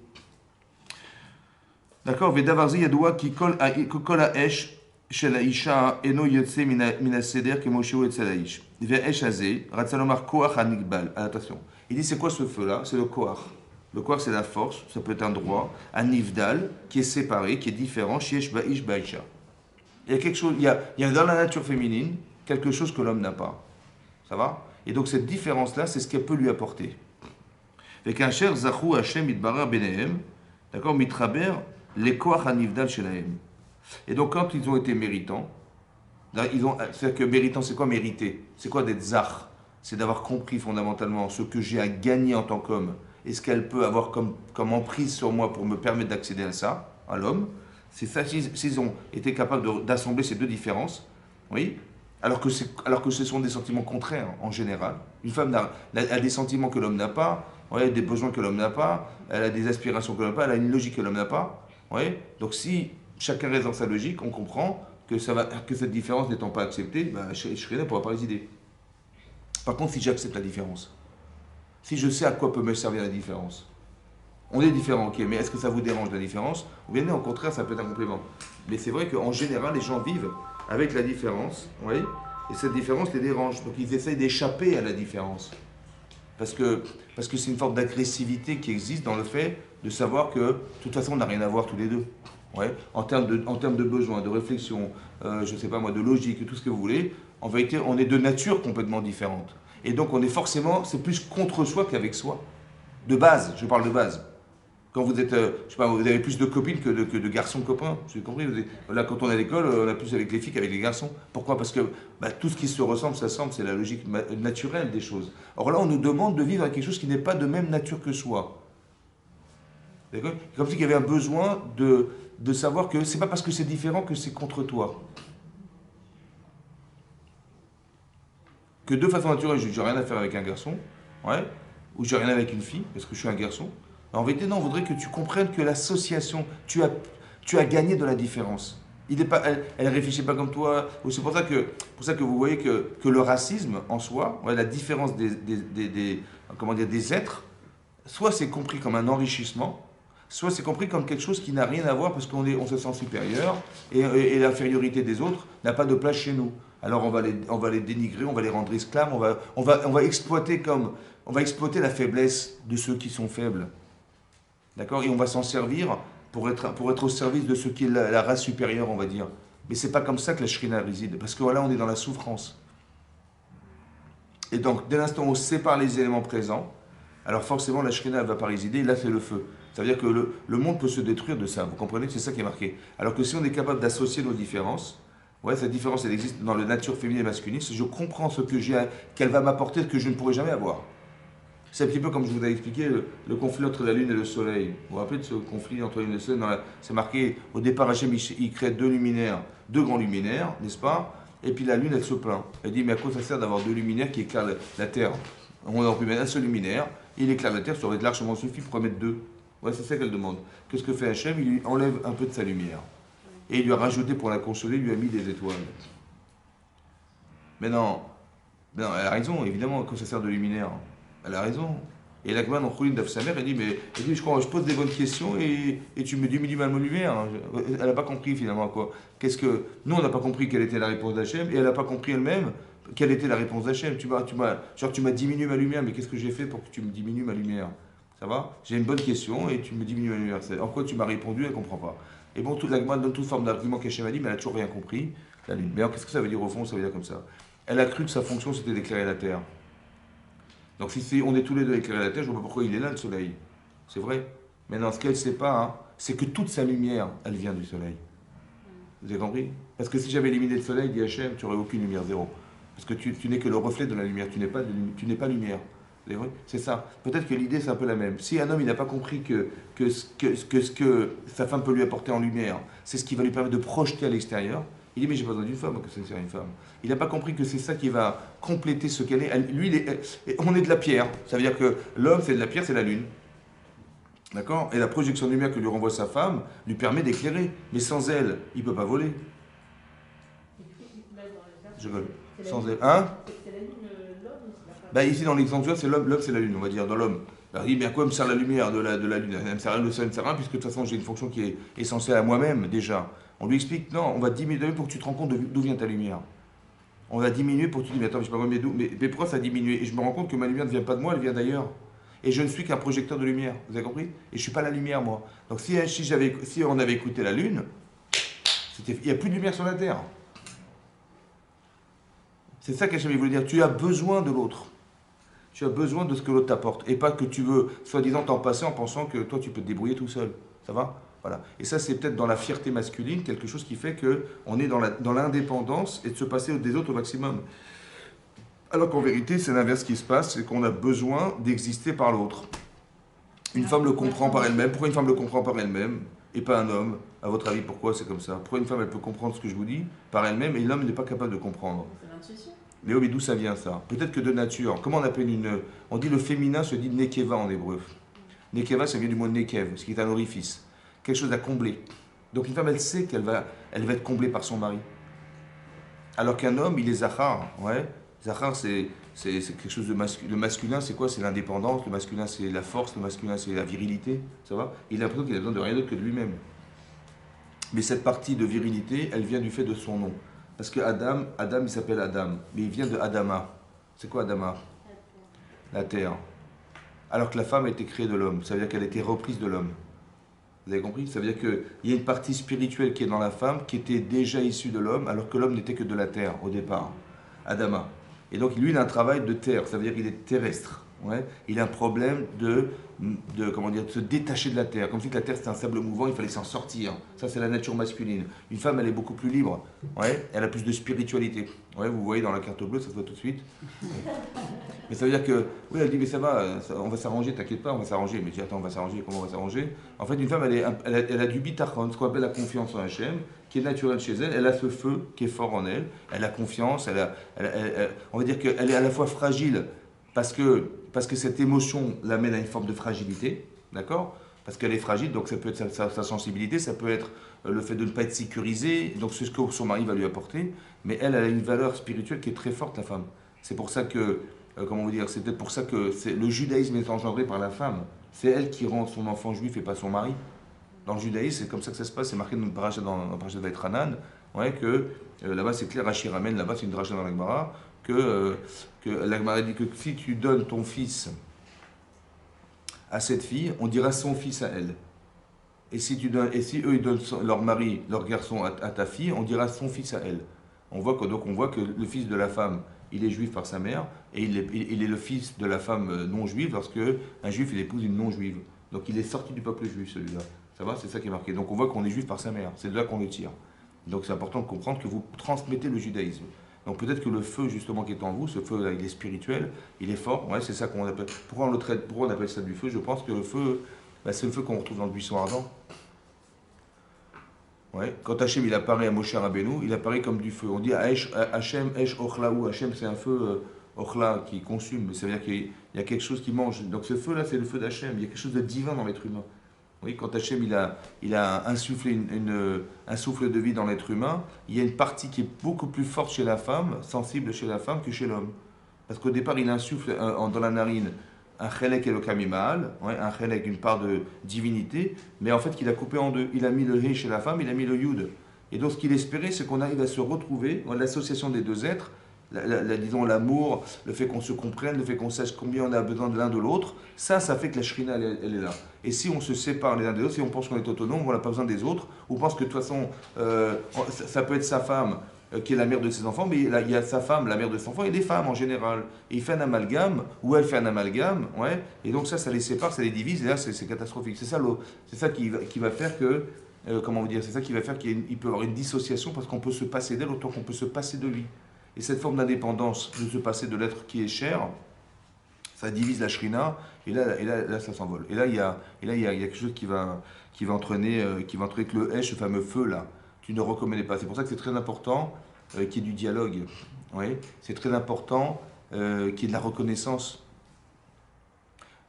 D'accord? Vedavarzi yadoua qui kol a esh. של האישה אינו יוצא מן הסדר כמו שהוא אצל האיש. והאש הזה, רצה לומר כוח הנגבל. Attention. Il dit c'est quoi ce feu-là? C'est le koach. Le koach c'est la force, ça peut être un droit, un nivdal qui est séparé, qui est différent, shiesh ba'ish ba'isha. Il y a quelque chose, il y a dans la nature féminine quelque chose que l'homme n'a pas. Ça va? Et donc cette différence-là, c'est ce qu'elle peut lui apporter. Avec un cher zachou Hashem itbarar benehem, d'accord, mitraber les koach hanivdal shelahem. Et donc, quand ils ont été méritants, c'est-à-dire que méritant, c'est quoi mériter? C'est quoi d'être zach? C'est d'avoir compris fondamentalement ce que j'ai à gagner en tant qu'homme et ce qu'elle peut avoir comme emprise sur moi pour me permettre d'accéder à ça, à l'homme. C'est ça, s'ils ont été capables d'assembler ces deux différences, oui, alors que ce sont des sentiments contraires en général. Une femme a des sentiments que l'homme n'a pas, ouais, des besoins que l'homme n'a pas, elle a des aspirations que l'homme n'a pas, elle a une logique que l'homme n'a pas. Ouais. Donc, si chacun reste dans sa logique, on comprend que cette différence n'étant pas acceptée, bah, Shrina ne pourra pas résider. Par contre, si j'accepte la différence, si je sais à quoi peut me servir la différence, on est différent, ok, mais est-ce que ça vous dérange la différence? Ou bien, au contraire, ça peut être un complément. Mais c'est vrai qu'en général, les gens vivent avec la différence, oui, et cette différence les dérange. Donc ils essayent d'échapper à la différence. Parce que c'est une forme d'agressivité qui existe dans le fait de savoir que, de toute façon, on n'a rien à voir tous les deux. Ouais, en termes de besoins, de réflexion, je ne sais pas moi, de logique, tout ce que vous voulez, en vérité, on est de nature complètement différente. Et donc, on est forcément, c'est plus contre soi qu'avec soi. De base, je parle de base. Quand vous êtes, je sais pas, vous avez plus de copines que de garçons copains, vous avez compris? Là, quand on est à l'école, on a plus avec les filles qu'avec les garçons. Pourquoi? Parce que tout ce qui se ressemble, s'assemble, c'est la logique naturelle des choses. Or là, on nous demande de vivre avec quelque chose qui n'est pas de même nature que soi. D'accord? Comme s'il y avait un besoin de savoir que c'est pas parce que c'est différent que c'est contre toi. Que de façon naturelle, je n'ai rien à faire avec un garçon, ouais, ou j'ai rien avec une fille, parce que je suis un garçon. En vérité, non, on voudrait que tu comprennes que l'association, tu as gagné de la différence. Elle ne réfléchit pas comme toi. C'est pour ça que vous voyez que le racisme en soi, ouais, la différence des êtres, soit c'est compris comme un enrichissement, soit c'est compris comme quelque chose qui n'a rien à voir parce qu'on se sent supérieur et l'infériorité des autres n'a pas de place chez nous. Alors on va les dénigrer, on va les rendre esclaves, on va exploiter la faiblesse de ceux qui sont faibles. D'accord? Et on va s'en servir pour être au service de ce qui est la race supérieure, on va dire. Mais c'est pas comme ça que la Shrina réside, parce que voilà, on est dans la souffrance. Et donc, dès l'instant où on sépare les éléments présents, alors forcément la Shrina ne va pas résider, là c'est le feu. Ça veut dire que le monde peut se détruire de ça, vous comprenez? C'est ça qui est marqué. Alors que si on est capable d'associer nos différences, ouais, cette différence elle existe dans la nature féminine et masculine, si je comprends ce que j'ai, qu'elle va m'apporter, que je ne pourrai jamais avoir. C'est un petit peu comme je vous ai expliqué le conflit entre la Lune et le Soleil. Vous vous rappelez de ce conflit entre la Lune et le Soleil? C'est marqué, au départ Hachem il crée deux grands luminaires, n'est-ce pas? Et puis la Lune elle se plaint. Elle dit mais à quoi ça sert d'avoir deux luminaires qui éclairent la Terre? On aurait pu mettre un seul luminaire, il éclaire la Terre, ça aurait largement suffi pour en mettre deux. Ouais, c'est ça qu'elle demande. Qu'est-ce que fait Hachem? Il lui enlève un peu de sa lumière. Et il lui a rajouté, pour la consoler, il lui a mis des étoiles. Mais non, elle a raison, évidemment, quand ça sert de luminaire. Elle a raison. Et la Gemara dans Choulin d'Af Samer, elle dit, mais je pose des bonnes questions et tu me diminues ma lumière. Elle n'a pas compris finalement quoi. Qu'est-ce que. Nous, on n'a pas compris quelle était la réponse d'Hachem et elle n'a pas compris elle-même quelle était la réponse d'Hachem. Tu m'as diminué ma lumière, mais qu'est-ce que j'ai fait pour que tu me diminues ma lumière? Ça va? J'ai une bonne question et tu me diminues ma lumière. En quoi tu m'as répondu, elle ne comprend pas. Et bon, la Gemara donne toute forme d'argument qu'Hachem a dit, mais elle n'a toujours rien compris. La lune. Mais alors, qu'est-ce que ça veut dire au fond? Ça veut dire comme ça. Elle a cru que sa fonction c'était d'éclairer la terre. Donc si on est tous les deux éclairés la terre, je ne vois pas pourquoi il est là le soleil. C'est vrai. Maintenant, ce qu'elle ne sait pas, hein, c'est que toute sa lumière, elle vient du soleil. Vous avez compris? Parce que si j'avais éliminé le soleil, dit Hachem, tu n'aurais aucune lumière, zéro. Parce que tu n'es que le reflet de la lumière, tu n'es pas lumière. C'est ça. Peut-être que l'idée c'est un peu la même. Si un homme il n'a pas compris que ce que sa femme peut lui apporter en lumière, c'est ce qui va lui permettre de projeter à l'extérieur, il dit mais j'ai pas besoin d'une femme, que c'est une femme. Il n'a pas compris que c'est ça qui va compléter ce qu'elle est. Lui, on est de la pierre. Ça veut dire que l'homme c'est de la pierre, c'est la lune. D'accord? Et la projection de lumière que lui renvoie sa femme lui permet d'éclairer. Mais sans elle, il ne peut pas voler. Je veux. Sans elle. Hein? Ben ici dans l'exemple, c'est l'homme c'est la lune, on va dire, dans l'homme. Alors il dit, mais à quoi me sert la lumière de la lune? Elle me sert rien, le soleil ne me sert rien, puisque de toute façon j'ai une fonction qui est essentielle à moi-même déjà. On lui explique, non, on va diminuer pour que tu te rends compte d'où vient ta lumière. On va diminuer pour que tu te dis, mais attends, je sais pas mais pourquoi ça a diminué? Et je me rends compte que ma lumière ne vient pas de moi, elle vient d'ailleurs. Et je ne suis qu'un projecteur de lumière, vous avez compris? Et je ne suis pas la lumière, moi. Donc si on avait écouté la lune, il n'y a plus de lumière sur la Terre. C'est ça qu'Hachem voulait dire, tu as besoin de l'autre. Tu as besoin de ce que l'autre t'apporte. Et pas que tu veux, soi-disant, t'en passer en pensant que toi, tu peux te débrouiller tout seul. Ça va? Voilà. Et ça, c'est peut-être dans la fierté masculine, quelque chose qui fait qu'on est dans l'indépendance et de se passer des autres au maximum. Alors qu'en vérité, c'est l'inverse qui se passe, c'est qu'on a besoin d'exister par l'autre. Une femme le comprend par elle-même. Pourquoi une femme le comprend par elle-même et pas un homme? À votre avis, pourquoi c'est comme ça? Pourquoi une femme, elle peut comprendre ce que je vous dis par elle-même et l'homme n'est pas capable de comprendre? C'est l'intuition. Mais oui, mais d'où ça vient ça? Peut-être que de nature. Comment on appelle une. On dit le féminin se dit nekeva en hébreu. Nekeva, ça vient du mot nekev, ce qui est un orifice. Quelque chose à combler. Donc une femme, elle sait qu'elle va être comblée par son mari. Alors qu'un homme, il est zachar. Ouais. Zachar, c'est quelque chose de masculin. Le masculin, c'est quoi? C'est l'indépendance. Le masculin, c'est la force. Le masculin, c'est la virilité. Ça va? Il a l'impression qu'il a besoin de rien d'autre que de lui-même. Mais cette partie de virilité, elle vient du fait de son nom. Parce que Adam, il s'appelle Adam, mais il vient de Adama. C'est quoi Adama? La terre. Alors que la femme a été créée de l'homme, ça veut dire qu'elle a été reprise de l'homme. Vous avez compris? Ça veut dire qu'il y a une partie spirituelle qui est dans la femme, qui était déjà issue de l'homme, alors que l'homme n'était que de la terre au départ. Adama. Et donc lui, il a un travail de terre, ça veut dire qu'il est terrestre. Ouais. Il a un problème de se détacher de la terre. Comme si la terre c'était un sable mouvant, il fallait s'en sortir. Ça, c'est la nature masculine. Une femme, elle est beaucoup plus libre. Ouais. Elle a plus de spiritualité. Ouais, vous voyez dans la carte bleue, ça se voit tout de suite. Ouais. Mais ça veut dire que, oui, elle dit, mais ça va, on va s'arranger, t'inquiète pas, on va s'arranger. Mais je dis, attends, on va s'arranger, comment on va s'arranger? En fait, une femme, elle a du bitachon, ce qu'on appelle la confiance en Hachem, qui est naturelle chez elle. Elle a ce feu qui est fort en elle. Elle a confiance. On va dire qu'elle est à la fois fragile, parce que cette émotion l'amène à une forme de fragilité, d'accord? Parce qu'elle est fragile, donc ça peut être sa sensibilité, ça peut être le fait de ne pas être sécurisé, donc c'est ce que son mari va lui apporter, mais elle a une valeur spirituelle qui est très forte, la femme. C'est pour ça que, comment vous dire, c'est peut-être pour ça que le judaïsme est engendré par la femme. C'est elle qui rend son enfant juif et pas son mari. Dans le judaïsme, c'est comme ça que ça se passe, c'est marqué dans le parashat de Vaïtranan, ouais, que là-bas c'est clair, Rachid ramène, là-bas c'est une dracha dans la Gemara, que la Gemara dit que si tu donnes ton fils à cette fille, on dira son fils à elle. Et si eux ils donnent leur mari, leur garçon à ta fille, on dira son fils à elle. On voit que le fils de la femme, il est juif par sa mère, et il est le fils de la femme non juive lorsque un juif il épouse une non juive. Donc il est sorti du peuple juif celui-là. Ça va, c'est ça qui est marqué. Donc on voit qu'on est juif par sa mère. C'est de là qu'on le tire. Donc c'est important de comprendre que vous transmettez le judaïsme. Donc peut-être que le feu justement qui est en vous, ce feu là, il est spirituel, il est fort. Ouais, c'est ça qu'on appelle. Pourquoi on appelle ça du feu? Je pense que le feu, c'est le feu qu'on retrouve dans le buisson ardent. Ouais. Quand Hachem il apparaît à Moshe Rabbeinu, il apparaît comme du feu. On dit Hachem Esh Ochlaou. Hachem c'est un feu Ochla qui consume. Ça veut dire qu'il y a quelque chose qui mange. Donc ce feu là, c'est le feu d'Hachem. Il y a quelque chose de divin dans l'être humain. Oui, quand Hachem il a insufflé un souffle de vie dans l'être humain, il y a une partie qui est beaucoup plus forte chez la femme, sensible chez la femme que chez l'homme. Parce qu'au départ, il insuffle dans la narine un chelek et le kamimal, ouais, un chelek, une part de divinité, mais en fait qu'il a coupé en deux. Il a mis le hé chez la femme, il a mis le yud. Et donc ce qu'il espérait, c'est qu'on arrive à se retrouver, l'association des deux êtres, disons l'amour, le fait qu'on se comprenne, le fait qu'on sache combien on a besoin de l'un de l'autre, ça fait que la shrina, elle est là. Et si on se sépare les uns des autres, si on pense qu'on est autonome, on n'a pas besoin des autres, ou on pense que de toute façon, ça peut être sa femme qui est la mère de ses enfants, mais il y a sa femme, la mère de ses enfants, et des femmes en général. Et il fait un amalgame, ou elle fait un amalgame, ouais, et donc ça les sépare, ça les divise, et là c'est catastrophique. C'est ça qui va faire que, comment vous dire, c'est ça qui va faire qu'il peut y avoir une dissociation, parce qu'on peut se passer d'elle autant qu'on peut se passer de lui. Et cette forme d'indépendance, de se passer de l'être qui est cher, ça divise la shrina, et là ça s'envole. Et là, il y a quelque chose qui va entraîner que le hesh, ce fameux feu là, tu ne reconnais pas. C'est pour ça que c'est très important qu'il y ait du dialogue. Oui, c'est très important qu'il y ait de la reconnaissance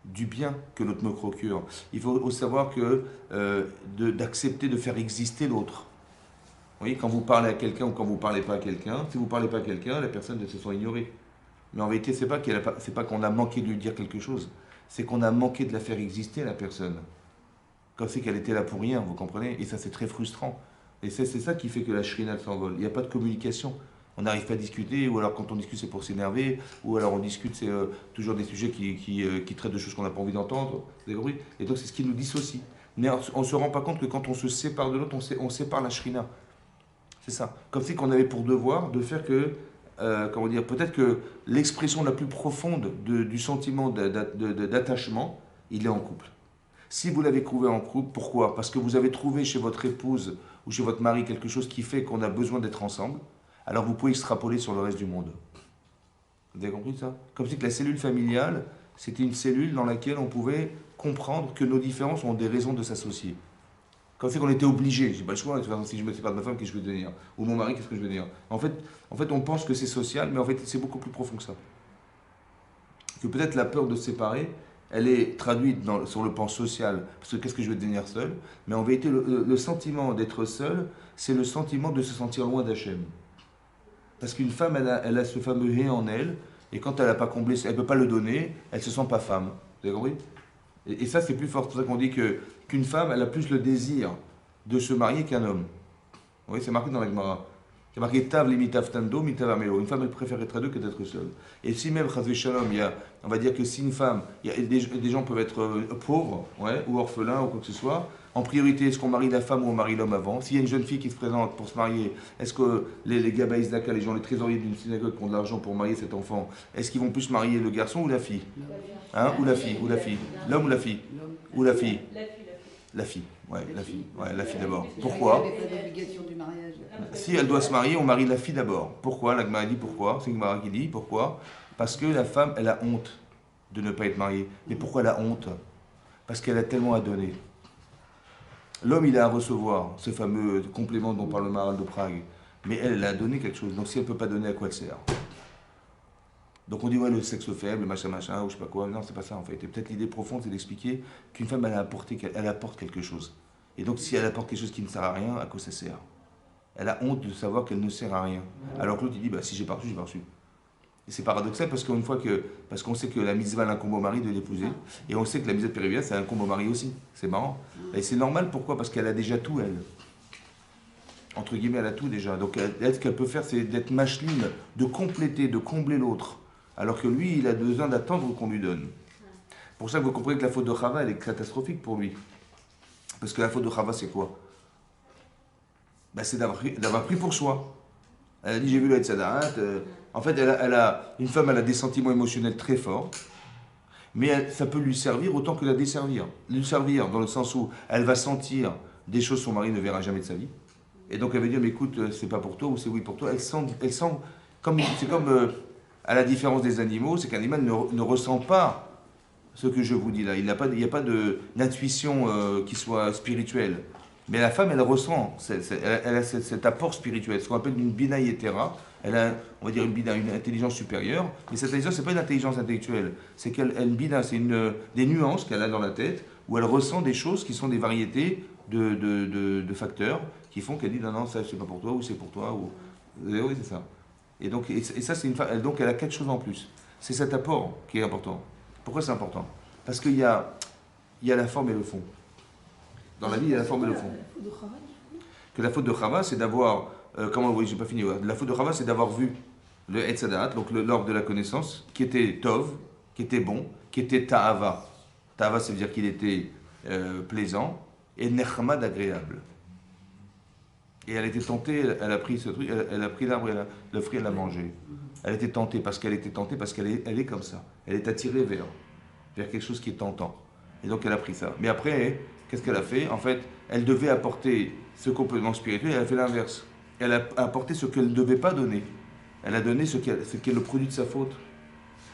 du bien que l'autre me procure. Il faut aussi savoir que d'accepter de faire exister l'autre. Oui, quand vous parlez à quelqu'un ou quand vous ne parlez pas à quelqu'un, si vous ne parlez pas à quelqu'un, la personne se sent ignorée. Mais en vérité, c'est pas qu'on a manqué de lui dire quelque chose, c'est qu'on a manqué de la faire exister, la personne. Comme c'est qu'elle était là pour rien, vous comprenez? Et ça, c'est très frustrant. Et c'est ça qui fait que la shrina s'envole. Il n'y a pas de communication. On n'arrive pas à discuter, ou alors quand on discute, c'est pour s'énerver, ou alors on discute, c'est toujours des sujets qui traitent de choses qu'on n'a pas envie d'entendre. Vous avez compris? Et donc, c'est ce qui nous dissocie. Mais on ne se rend pas compte que quand on se sépare de l'autre, on sépare la shrina. C'est ça. Comme si qu'on avait pour devoir de faire que, comment dire, peut-être que l'expression la plus profonde du sentiment d'attachement, il est en couple. Si vous l'avez trouvé en couple, pourquoi? Parce que vous avez trouvé chez votre épouse ou chez votre mari quelque chose qui fait qu'on a besoin d'être ensemble, alors vous pouvez extrapoler sur le reste du monde. Vous avez compris ça? Comme si que la cellule familiale, c'était une cellule dans laquelle on pouvait comprendre que nos différences ont des raisons de s'associer. Comme c'est qu'on était obligé, j'ai pas le choix, de toute façon, si je me sépare de ma femme, qu'est-ce que je vais devenir? Ou mon mari, qu'est-ce que je vais devenir? En fait, on pense que c'est social, mais en fait, c'est beaucoup plus profond que ça. Que peut-être la peur de se séparer, elle est traduite sur le plan social, parce que qu'est-ce que je vais devenir seul? Mais en vérité, le sentiment d'être seul, c'est le sentiment de se sentir loin d'Hachem. Parce qu'une femme, elle a ce fameux hé en elle, et quand elle n'a pas comblé, elle ne peut pas le donner, elle ne se sent pas femme. Vous avez compris? Et ça, c'est plus fort. C'est pour ça qu'on dit qu'une femme, elle a plus le désir de se marier qu'un homme. Oui, c'est marqué dans la Gemara. C'est marqué Tav limitav tando, mitav amelo. Une femme, elle préfère être à deux que d'être seule. Et si même, chazvé shalom, on va dire que si une femme, des gens peuvent être pauvres, ouais, ou orphelins, ou quoi que ce soit, en priorité, est-ce qu'on marie la femme ou on marie l'homme avant? S'il y a une jeune fille qui se présente pour se marier, est-ce que les gabaïs d'Aka, les gens, les trésoriers d'une synagogue qui ont de l'argent pour marier cet enfant, est-ce qu'ils vont plus marier le garçon ou la fille? Hein? Ou la fille? L'homme ou la fille? Ou la fille? La fille, ouais, la fille d'abord. Pourquoi? Il n'y avait pas d'obligation du mariage. Si elle doit se marier, on marie la fille d'abord. Pourquoi? La Gemara dit pourquoi? C'est Gemara qui dit pourquoi? Parce que la femme, elle a honte de ne pas être mariée. Mais pourquoi elle a honte? Parce qu'elle a tellement à donner. L'homme, il a à recevoir ce fameux complément dont parle le Maharal de Prague. Mais elle a donné quelque chose. Donc si elle ne peut pas donner, à quoi elle sert? Donc on dit, ouais, le sexe faible, machin, ou je sais pas quoi. Non, c'est pas ça en fait. Et peut-être l'idée profonde, c'est d'expliquer qu'une femme, elle apporte quelque chose. Et donc si elle apporte quelque chose qui ne sert à rien, à quoi ça sert? Elle a honte de savoir qu'elle ne sert à rien. Alors que l'autre, il dit, bah si j'ai pas reçu, j'ai pas reçu. Et c'est paradoxal parce qu'on sait que la mitzvah incombe au mari de l'épouser, et on sait que la mitzvah périviale, ça incombe au mari aussi. C'est marrant. Et c'est normal, pourquoi? Parce qu'elle a déjà tout, elle. Entre guillemets, elle a tout déjà. Donc ce qu'elle peut faire, c'est d'être machline, de compléter, de combler l'autre. Alors que lui, il a besoin d'attendre qu'on lui donne. Pour ça que vous comprenez que la faute de Chava, elle est catastrophique pour lui. Parce que la faute de Chava, c'est quoi? Ben, c'est d'avoir pris pour soi. Elle a dit, j'ai vu la Tzadarat. En fait, une femme, elle a des sentiments émotionnels très forts. Mais ça peut lui servir autant que la desservir. Lui servir dans le sens où elle va sentir des choses que son mari ne verra jamais de sa vie. Et donc elle va dire, mais écoute, c'est pas pour toi ou c'est oui pour toi. Elle sent c'est comme, à la différence des animaux, c'est qu'un animal ne ressent pas ce que je vous dis là. Il n'y a pas d'intuition qui soit spirituelle. Mais la femme, elle ressent, elle a cet apport spirituel, ce qu'on appelle une bina yetera, Elle a, on va dire, une bina, une intelligence supérieure, mais cette intelligence, c'est pas une intelligence intellectuelle, c'est qu'elle une bina, c'est des nuances qu'elle a dans la tête, où elle ressent des choses qui sont des variétés de facteurs qui font qu'elle dit non, non, ça c'est pas pour toi, ou c'est pour toi, ou. Oui, c'est ça. Et ça, c'est donc elle a quelque chose en plus. C'est cet apport qui est important. Pourquoi c'est important? Parce qu'il y a la forme et le fond. Dans la vie, il y a la forme et le fond. Que la faute de Chava, c'est d'avoir. Comment, oui, j'ai pas fini. La faute de Chava, c'est d'avoir vu le Etzadat, donc l'ordre de la connaissance, qui était Tov, qui était bon, qui était Ta'ava. Ta'ava, ça veut dire qu'il était plaisant, et Nechmad, agréable. Et elle était tentée, elle a pris ce truc, elle a pris l'arbre, le fruit, elle l'a mangé. Elle était tentée parce qu'elle est comme ça. Elle est attirée vers quelque chose qui est tentant. Et donc elle a pris ça. Mais après, qu'est-ce qu'elle a fait? En fait, elle devait apporter ce complément spirituel, elle a fait l'inverse. Elle a apporté ce qu'elle ne devait pas donner. Elle a donné ce qui est le produit de sa faute.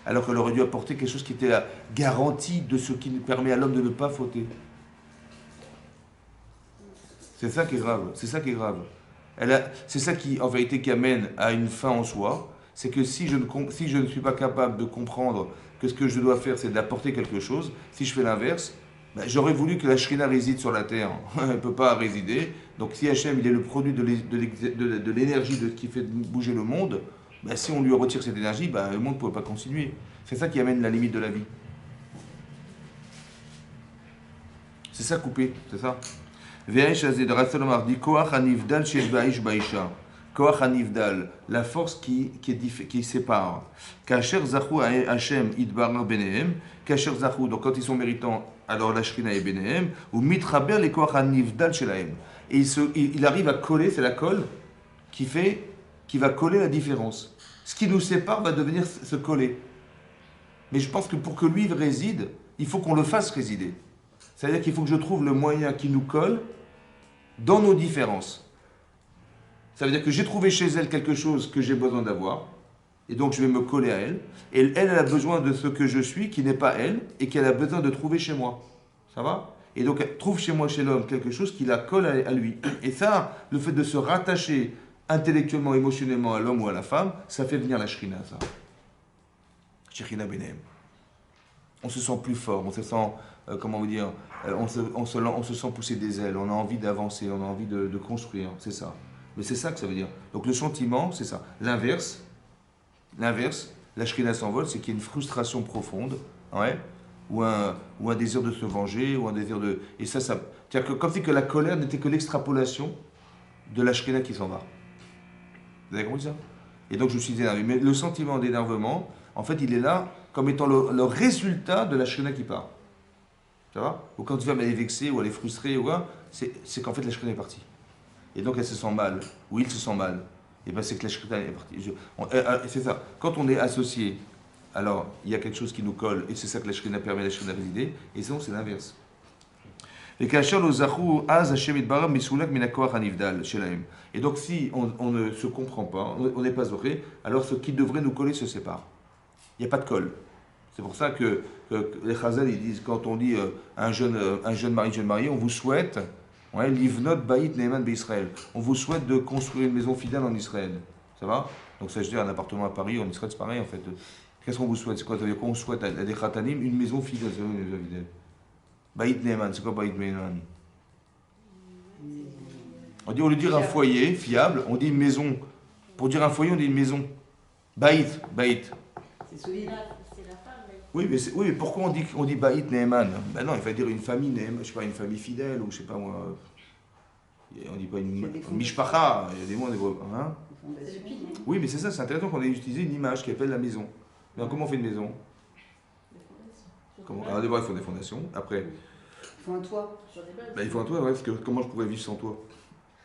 Alors qu'elle aurait dû apporter quelque chose qui était la garantie de ce qui permet à l'homme de ne pas fauter. C'est ça qui est grave. C'est ça qui est grave. C'est ça qui, en vérité, qui amène à une fin en soi. C'est que si je ne suis pas capable de comprendre que ce que je dois faire, c'est d'apporter quelque chose, si je fais l'inverse, ben, j'aurais voulu que la Shrina réside sur la terre. Elle ne peut pas résider. Donc si Hachem, il est le produit de l'énergie qui fait bouger le monde, ben, si on lui retire cette énergie, ben, le monde ne peut pas continuer. C'est ça qui amène la limite de la vie. C'est ça coupé, c'est ça. De Rassalomar dit Koach Hanivdal Shesh Ba'ish Baisha. Koach Hanivdal, la force qui sépare. Kacher Zachou Hashem Idbar Benehem. Kacher Zachou, donc quand ils sont méritants, alors la Shrina est Benehem. Ou Mitraber les Koach Hanivdal Shelahem. Et il arrive à coller, c'est la colle qui va coller la différence. Ce qui nous sépare va devenir se coller. Mais je pense que pour que lui réside, il faut qu'on le fasse résider. C'est-à-dire qu'il faut que je trouve le moyen qui nous colle dans nos différences. Ça veut dire que j'ai trouvé chez elle quelque chose que j'ai besoin d'avoir, et donc je vais me coller à elle, et elle a besoin de ce que je suis, qui n'est pas elle, et qu'elle a besoin de trouver chez moi. Ça va? Et donc elle trouve chez moi, chez l'homme, quelque chose qui la colle à lui. Et ça, le fait de se rattacher intellectuellement, émotionnellement à l'homme ou à la femme, ça fait venir la shrina, ça. Shrina Benem. On se sent plus fort, on se sent, comment vous dire, on se sent pousser des ailes, on a envie d'avancer, on a envie de construire, c'est ça. Mais c'est ça que ça veut dire. Donc le sentiment, c'est ça. L'inverse, la shrina s'envole, c'est qu'il y a une frustration profonde, ouais, ou un désir de se venger, ou un désir de... Et ça c'est-à-dire que comme si que la colère n'était que l'extrapolation de la shrina qui s'en va. Vous avez compris ça? Et donc je me suis énervé. Mais le sentiment d'énervement, en fait, il est là comme étant le résultat de la shrina qui part. Ça va? Ou quand une femme elle est vexée, ou elle est frustrée, ou quoi, c'est qu'en fait la shrina est partie. Et donc elle se sent mal, ou il se sent mal. Et bien c'est que la shrina est partie. C'est ça. Quand on est associé, alors il y a quelque chose qui nous colle, et c'est ça que la shrina permet à la shrina de résider, et sinon c'est l'inverse. Et donc si on ne se comprend pas, on n'est pas zoré, alors ce qui devrait nous coller se sépare. Il n'y a pas de colle. C'est pour ça que les Chazal ils disent, quand on dit un jeune marié, on vous souhaite, ouais, livnot ba'it ne'eman be'Israël. On vous souhaite de construire une maison fidèle en Israël. Ça va? Donc ça veut dire un appartement à Paris, en Israël c'est pareil en fait. Qu'est-ce qu'on vous souhaite? C'est quoi? Ça veut dire qu'on souhaite à des Khatanim une maison fidèle. C'est une maison fidèle. Ba'it ne'eman, c'est quoi ba'it ne'eman? On dit, au lieu de dire un foyer fiable, on dit une maison. Pour dire un foyer, on dit une maison. Ba'it. C'est solide. Oui, mais pourquoi on dit Ba'it Ne'eman? Ben non, il faut dire une famille Ne'eman, je sais pas, une famille fidèle, ou je sais pas moi. On dit pas une Mishpacha, il y a des mots, hein? Oui, mais c'est ça, c'est intéressant qu'on ait utilisé une image qui appelle la maison. Mais comment on fait une maison? Alors d'abord, il faut des fondations, après. Il faut un toit. Ben, il faut un toit, ouais, parce que comment je pourrais vivre sans toit?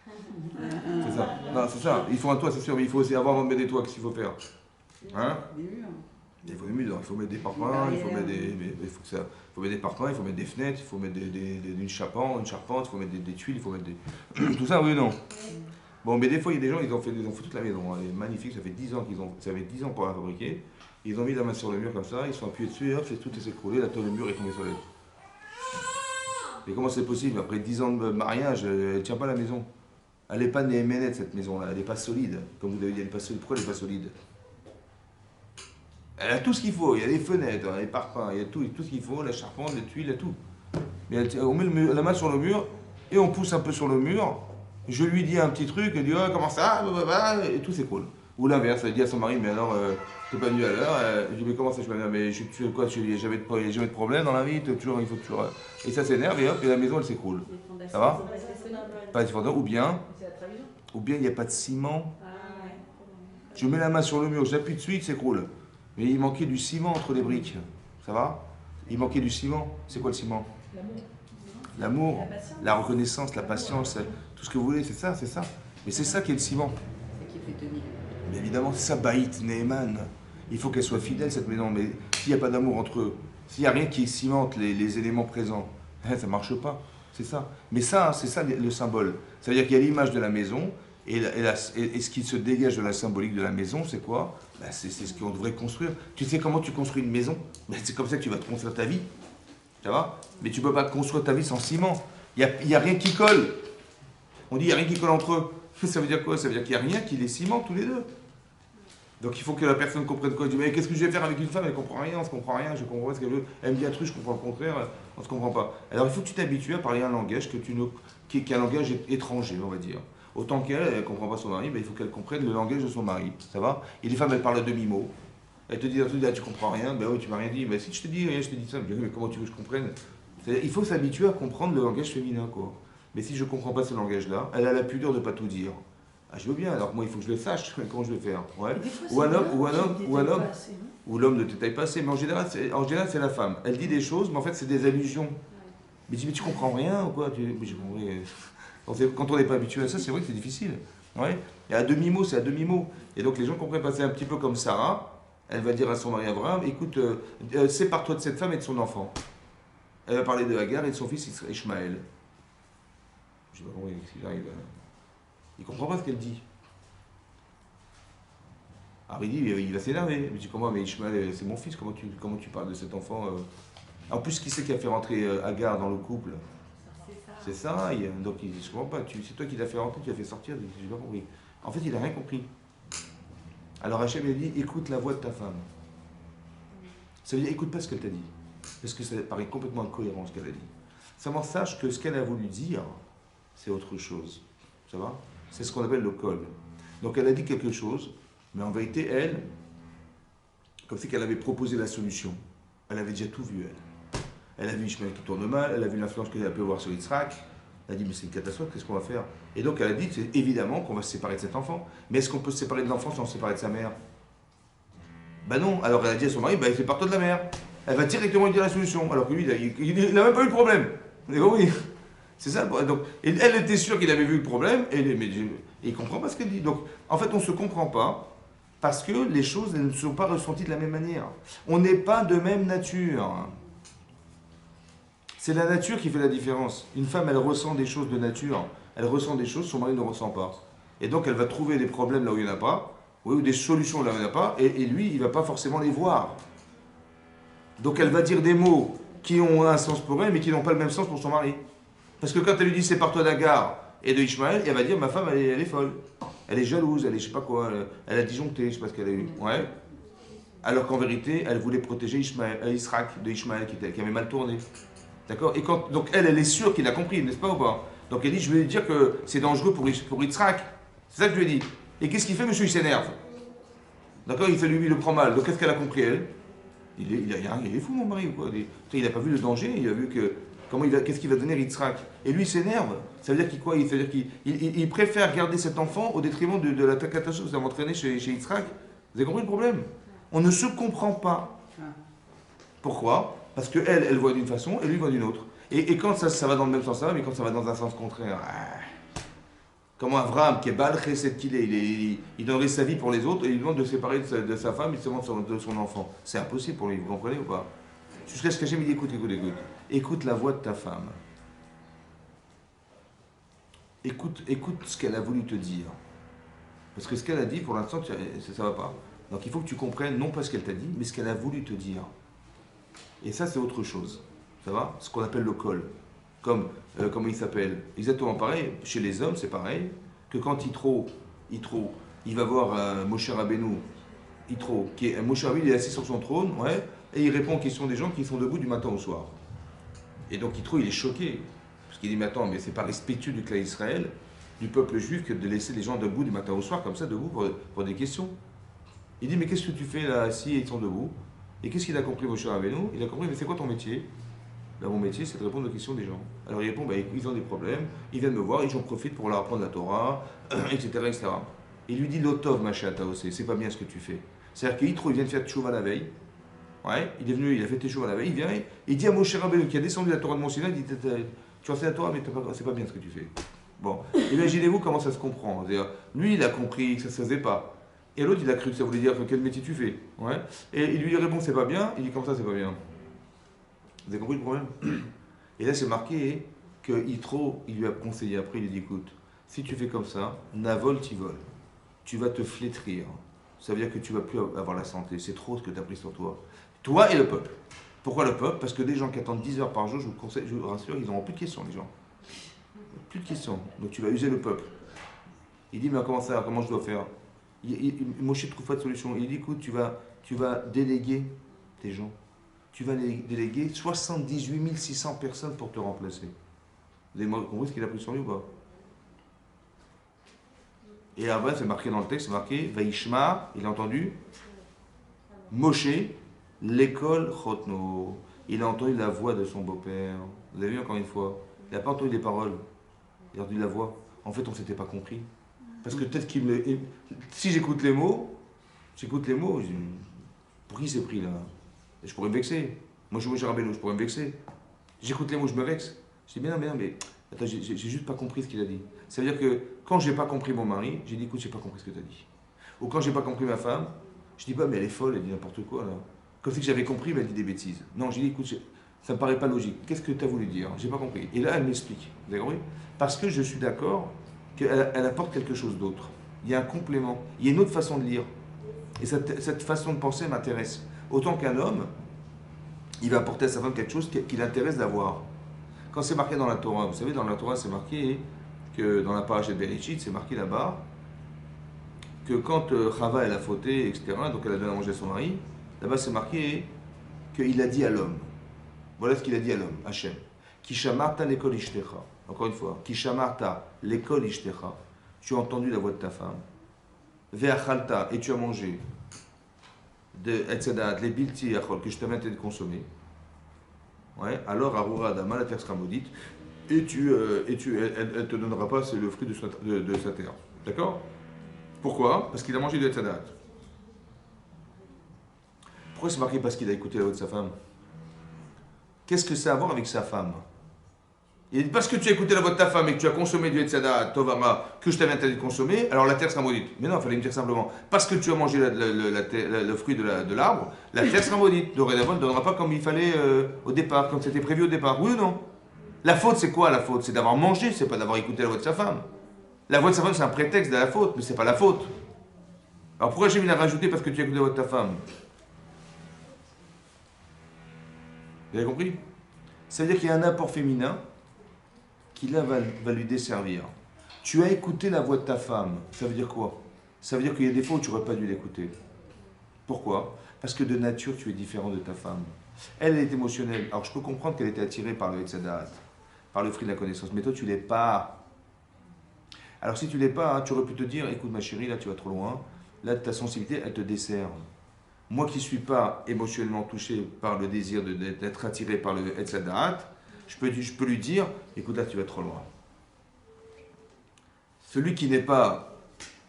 C'est ça. Non, c'est ça, il faut un toit, c'est sûr, mais il faut aussi avoir des toits, qu'est-ce qu'il faut faire? Hein? Des murs. Il faut des murs, il faut mettre des parpaings, il faut mettre des parpaings, il faut mettre des fenêtres, il faut mettre une charpente, il faut mettre des tuiles, il faut mettre des... Tout ça, oui, non. Bon, mais des fois, il y a des gens, ils ont fait toute la maison. Elle est magnifique, ça fait 10 ans ça fait 10 ans pour la fabriquer. Ils ont mis la main sur le mur comme ça, ils sont appuyés dessus, et hop, tout est écroulé, là, le mur est tombé sur les... Mais comment c'est possible? Après 10 ans de mariage, elle ne tient pas la maison. Elle n'est pas néménette, cette maison-là. Elle n'est pas solide. Comme vous avez dit, elle n'est pas solide. Pourquoi elle n'est pas solide? Elle a tout ce qu'il faut. Il y a les fenêtres, les parpaings, il y a tout ce qu'il faut, la charpente, les tuiles, il y a tout. Mais on met la main sur le mur et on pousse un peu sur le mur. Je lui dis un petit truc, elle dit oh, comment ça, et tout c'est cool. Ou l'inverse, elle dit à son mari mais alors t'es pas venu à l'heure. Je dis mais comment ça je vais mais tu quoi, jamais de problème dans la vie, toujours il faut toujours. Et ça s'énerve et hop et la maison elle s'écroule. Ça va? Pas de fondation ou bien il n'y a pas de ciment. Je mets la main sur le mur, j'appuie dessus, il s'écroule. Mais il manquait du ciment entre les briques. Ça va? Il manquait du ciment. C'est quoi le ciment? L'amour, la reconnaissance, la patience, tout ce que vous voulez, c'est ça, c'est ça. Mais c'est ça qui est le ciment. C'est qui fait tenir. Mais évidemment, c'est ça, Baït, Neeman. Il faut qu'elle soit fidèle, cette maison. Mais s'il n'y a pas d'amour entre eux, s'il n'y a rien qui cimente les éléments présents, ça ne marche pas. C'est ça. Mais ça, c'est ça le symbole. Ça veut dire qu'il y a l'image de la maison, et ce qui se dégage de la symbolique de la maison, c'est quoi? C'est ce qu'on devrait construire. Tu sais comment tu construis une maison? C'est comme ça que tu vas te construire ta vie. Ça va? Mais tu ne peux pas construire ta vie sans ciment. Il n'y a rien qui colle. On dit il n'y a rien qui colle entre eux. Ça veut dire quoi? Ça veut dire qu'il n'y a rien qui les cimente tous les deux. Donc il faut que la personne comprenne quoi. Je dis mais qu'est-ce que je vais faire avec une femme? Elle ne comprend rien, on ne se comprend rien, je comprends pas ce qu'elle veut. Elle me dit un truc, je comprends le contraire, on ne se comprend pas. Alors il faut que tu t'habitues à parler un langage qui est un langage étranger, on va dire. Autant qu'elle ne comprend pas son mari, il faut qu'elle comprenne le langage de son mari. Ça va? Et les femmes, elles parlent à demi-mot. Elle te dit un truc, tu comprends rien, oui, tu m'as rien dit. Mais si je te dis rien, je te dis ça, mais comment tu veux que je comprenne? Il faut s'habituer à comprendre le langage féminin, quoi. Mais si je ne comprends pas ce langage-là, elle a la pudeur de ne pas tout dire. Ah, je veux bien, alors moi il faut que je le sache, comment je vais faire? Ouais. Ou un homme, ou l'homme ne détaille pas assez, mais en général c'est la femme. Elle dit des choses, mais en fait c'est des allusions. Mais tu comprends rien ou quoi? Mais j'ai compris. Quand on n'est pas habitué à ça, c'est vrai que c'est difficile. Ouais. Et à demi-mot, c'est à demi-mot. Et donc les gens comprennent pas, c'est un petit peu comme Sarah. Elle va dire à son mari Abraham, écoute, sépare-toi de cette femme et de son enfant. Elle va parler de Hagar et de son fils Ishmaël. Je sais pas comment il arrive. Il ne comprend pas ce qu'elle dit. Alors il dit, il va s'énerver. Il me dit comment, mais Ishmaël, c'est mon fils, comment tu parles de cet enfant En plus, qui c'est qui a fait rentrer Hagar dans le couple? C'est Sarah. Donc il dit, je comprends pas, c'est toi qui l'as fait rentrer, tu l'as fait sortir, je n'ai pas compris. En fait, il n'a rien compris. Alors Hachem a dit, écoute la voix de ta femme. Ça veut dire, écoute pas ce qu'elle t'a dit. Parce que ça paraît complètement incohérent ce qu'elle a dit. Seulement sache que ce qu'elle a voulu dire, c'est autre chose. Ça va? C'est ce qu'on appelle le col. Donc elle a dit quelque chose, mais en vérité, elle, comme c'est qu'elle avait proposé la solution, elle avait déjà tout vu, elle. Elle a vu Ishmael qui tourne mal, elle a vu l'influence qu'elle a pu avoir sur Yitzhak. Elle a dit, mais c'est une catastrophe, qu'est-ce qu'on va faire? Et donc elle a dit, c'est évidemment qu'on va se séparer de cet enfant. Mais est-ce qu'on peut se séparer de l'enfant sans se séparer de sa mère? Ben non. Alors elle a dit à son mari, sépare-toi de la mère. Elle va directement lui dire la solution, alors que lui, il n'a même pas eu le problème. Vous avez compris? C'est ça. Donc, et elle était sûre qu'il avait vu le problème, mais il ne comprend pas ce qu'elle dit. Donc, en fait, on ne se comprend pas parce que les choses ne sont pas ressenties de la même manière. On n'est pas de même nature. C'est la nature qui fait la différence. Une femme, elle ressent des choses de nature. Elle ressent des choses, son mari ne ressent pas. Et donc, elle va trouver des problèmes là où il n'y en a pas, ou des solutions là où il n'y en a pas, et lui, il ne va pas forcément les voir. Donc, elle va dire des mots qui ont un sens pour elle, mais qui n'ont pas le même sens pour son mari. Parce que quand elle lui dit sépare-toi d'Agar et de Ishmaël, elle va dire ma femme elle est folle. Elle est jalouse, elle est je sais pas quoi, elle a disjoncté, je sais pas ce qu'elle a eu. Ouais. Alors qu'en vérité, elle voulait protéger Israël de Ishmaël qui avait mal tourné. D'accord? Et donc elle est sûre qu'il a compris, n'est-ce pas ou pas? Donc elle dit je vais lui dire que c'est dangereux pour Yitzhak. C'est ça que je lui ai dit. Et qu'est-ce qu'il fait, monsieur? Il s'énerve. D'accord? Il fait lui le prend mal. Donc qu'est-ce qu'elle a compris elle? Il est fou mon mari ou quoi? Il n'a pas vu le danger, il a vu que. Qu'est-ce qu'il va donner Yitzhak? Et lui, il s'énerve. Ça veut dire qu'il quoi? Ça veut dire qu'il préfère garder cet enfant au détriment de la catastrophe que vous avez entraîné chez Yitzhak. Vous avez compris le problème? On ne se comprend pas. Pourquoi? Parce qu'elle, elle voit d'une façon et lui voit d'une autre. Et quand ça va dans le même sens, ça va, mais quand ça va dans un sens contraire. Comment Abraham, qui est Baal Chesed qu'il est, il donnerait sa vie pour les autres et il demande de séparer de sa femme et de son enfant. C'est impossible pour lui, vous comprenez ou pas? Jusqu'à ce que Hachem dit écoute. Écoute la voix de ta femme. Écoute ce qu'elle a voulu te dire. Parce que ce qu'elle a dit, pour l'instant, ça ne va pas. Donc il faut que tu comprennes, non pas ce qu'elle t'a dit, mais ce qu'elle a voulu te dire. Et ça, c'est autre chose. Ça va? Ce qu'on appelle le col. Comment il s'appelle? Exactement pareil. Chez les hommes, c'est pareil. que quand Yitro, il va voir Moshe Rabbeinu, Moshe Rabbeinu, il est assis sur son trône, ouais, et il répond aux questions des gens qui sont debout du matin au soir. Et donc Yitro, il est choqué, parce qu'il dit, mais attends, mais c'est pas respectueux du clan Israël, du peuple juif, que de laisser les gens debout du matin au soir, comme ça, debout, pour des questions. Il dit, mais qu'est-ce que tu fais là, assis, et ils sont debout? Et qu'est-ce qu'il a compris, Moshe Rabbeinu? Il a compris, mais c'est quoi ton métier? Là, mon métier, c'est de répondre aux questions des gens. Alors il répond, bah, ils ont des problèmes, ils viennent me voir, et j'en profite pour leur apprendre la Torah, etc., etc. Il lui dit, l'otov, machéata aussi, c'est pas bien ce que tu fais. C'est-à-dire que Yitro, il vient de faire tchouva la veille. Ouais, il est venu, il a fait tchouva la veille, il vient, il dit à Moshe Rabbeinu, qui a descendu la Torah de Mont Sinaï, il dit, tu as fait la Torah, mais c'est pas bien ce que tu fais. Bon, imaginez-vous comment ça se comprend. C'est-à-dire, lui, il a compris que ça se faisait pas. Et l'autre, il a cru que ça voulait dire quel métier tu fais. Ouais. Et il lui répond, c'est pas bien. Il dit, comme ça, c'est pas bien. Vous avez compris le problème? Et là, c'est marqué que Yitro, il lui a conseillé après, il lui dit, écoute, si tu fais comme ça, navol tivol, tu vas te flétrir. Ça veut dire que tu vas plus avoir la santé. C'est trop ce que tu as pris sur toi. Toi et le peuple. Pourquoi le peuple? Parce que des gens qui attendent 10 heures par jour, je vous rassure, ils n'auront plus de questions, les gens. Plus de questions. Donc tu vas user le peuple. Il dit, mais comment ça? Comment je dois faire? Moshe ne trouve pas de solution. Il dit, écoute, tu vas déléguer tes gens. Tu vas déléguer 78 600 personnes pour te remplacer. Vous avez compris ce qu'il a pris sur lui ou pas? Et après, c'est marqué dans le texte, c'est marqué Vaishma, il a entendu Moshe, l'école Chotno. Il a entendu la voix de son beau-père. Vous avez vu encore une fois? Il n'a pas entendu les paroles. Il a entendu la voix. En fait, on ne s'était pas compris. Parce que peut-être qu'il me. Si j'écoute les mots, je dis, pour qui c'est pris là? Et je pourrais me vexer. Moi, je suis Moshe Rabbeinu, je pourrais me vexer. J'écoute les mots, je me vexe. Je dis, mais non, mais. Attends, j'ai juste pas compris ce qu'il a dit. Ça veut dire que quand j'ai pas compris mon mari, j'ai dit, écoute, j'ai pas compris ce que tu as dit. Ou quand j'ai pas compris ma femme, je dis pas, mais elle est folle, elle dit n'importe quoi là. Comme si j'avais compris, mais elle dit des bêtises. Non, j'ai dit, écoute, ça me paraît pas logique. Qu'est-ce que tu as voulu dire? J'ai pas compris. Et là, elle m'explique. Vous avez compris? Parce que je suis d'accord qu'elle apporte quelque chose d'autre. Il y a un complément. Il y a une autre façon de lire. Et cette façon de penser m'intéresse. Autant qu'un homme, il va apporter à sa femme quelque chose qui l'intéresse d'avoir. Quand c'est marqué dans la Torah, vous savez, dans la Torah, c'est marqué que dans la paracha de Bereshit, c'est marqué là-bas que quand Chava elle a fauté, etc., donc elle a donné à manger à son mari, là-bas c'est marqué qu'il a dit à l'homme. Voilà ce qu'il a dit à l'homme, Hachem. Kishamarta l'école ishtecha. Encore une fois, Kishamarta l'école ishtecha. Tu as entendu la voix de ta femme. Ve'achalta, et tu as mangé de etzedat, les bilti achol, que je t'avais interdit de consommer. Ouais, alors Arura Adama, la terre sera maudite, et elle ne te donnera pas, c'est le fruit de sa terre. D'accord? Pourquoi? Parce qu'il a mangé de etzedat. Pourquoi c'est marqué parce qu'il a écouté la voix de sa femme? Qu'est-ce que ça a à voir avec sa femme? Il dit parce que tu as écouté la voix de ta femme et que tu as consommé du Etzada, Tovara, que je t'avais interdit de consommer, alors la terre sera maudite. Mais non, il fallait me dire simplement, parce que tu as mangé le fruit de l'arbre, la terre sera maudite. Dorénavant, elle ne donnera pas comme il fallait au départ, comme c'était prévu au départ. Oui ou non? La faute, c'est quoi la faute? C'est d'avoir mangé, c'est pas d'avoir écouté la voix de sa femme. La voix de sa femme, c'est un prétexte de la faute, mais c'est pas la faute. Alors pourquoi j'ai mis la rajouter parce que tu as écouté la voix de ta femme? Vous avez compris? Ça veut dire qu'il y a un apport féminin qui là va lui desservir. Tu as écouté la voix de ta femme, ça veut dire quoi? Ça veut dire qu'il y a des fois où tu n'aurais pas dû l'écouter. Pourquoi? Parce que de nature tu es différent de ta femme. Elle est émotionnelle. Alors je peux comprendre qu'elle était attirée par le Etzadat, par le fruit de la connaissance, mais toi tu l'es pas. Alors si tu l'es pas, hein, tu aurais pu te dire, écoute ma chérie, là tu vas trop loin, là ta sensibilité elle te dessert. Moi qui ne suis pas émotionnellement touché par le désir d'être attiré par le Etzadat, je peux lui dire, écoute là tu vas trop loin. Celui qui n'est pas,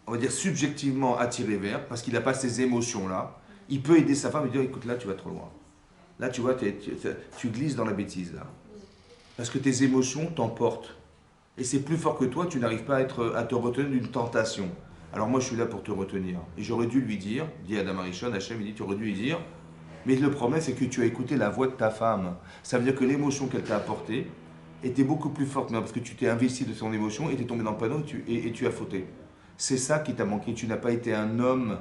on va dire, subjectivement attiré vers, parce qu'il n'a pas ces émotions-là, il peut aider sa femme et dire, écoute là tu vas trop loin. Là tu vois, tu glisses dans la bêtise là. Parce que tes émotions t'emportent. Et c'est plus fort que toi, tu n'arrives pas à te retenir d'une tentation. Alors moi je suis là pour te retenir. Et j'aurais dû lui dire, dit Adam Arishon, Hachem, il dit, tu aurais dû lui dire, mais le problème c'est que tu as écouté la voix de ta femme. Ça veut dire que l'émotion qu'elle t'a apportée était beaucoup plus forte, mais parce que tu t'es investi de son émotion et tu es tombé dans le panneau et tu as fauté. C'est ça qui t'a manqué. Tu n'as pas été un homme.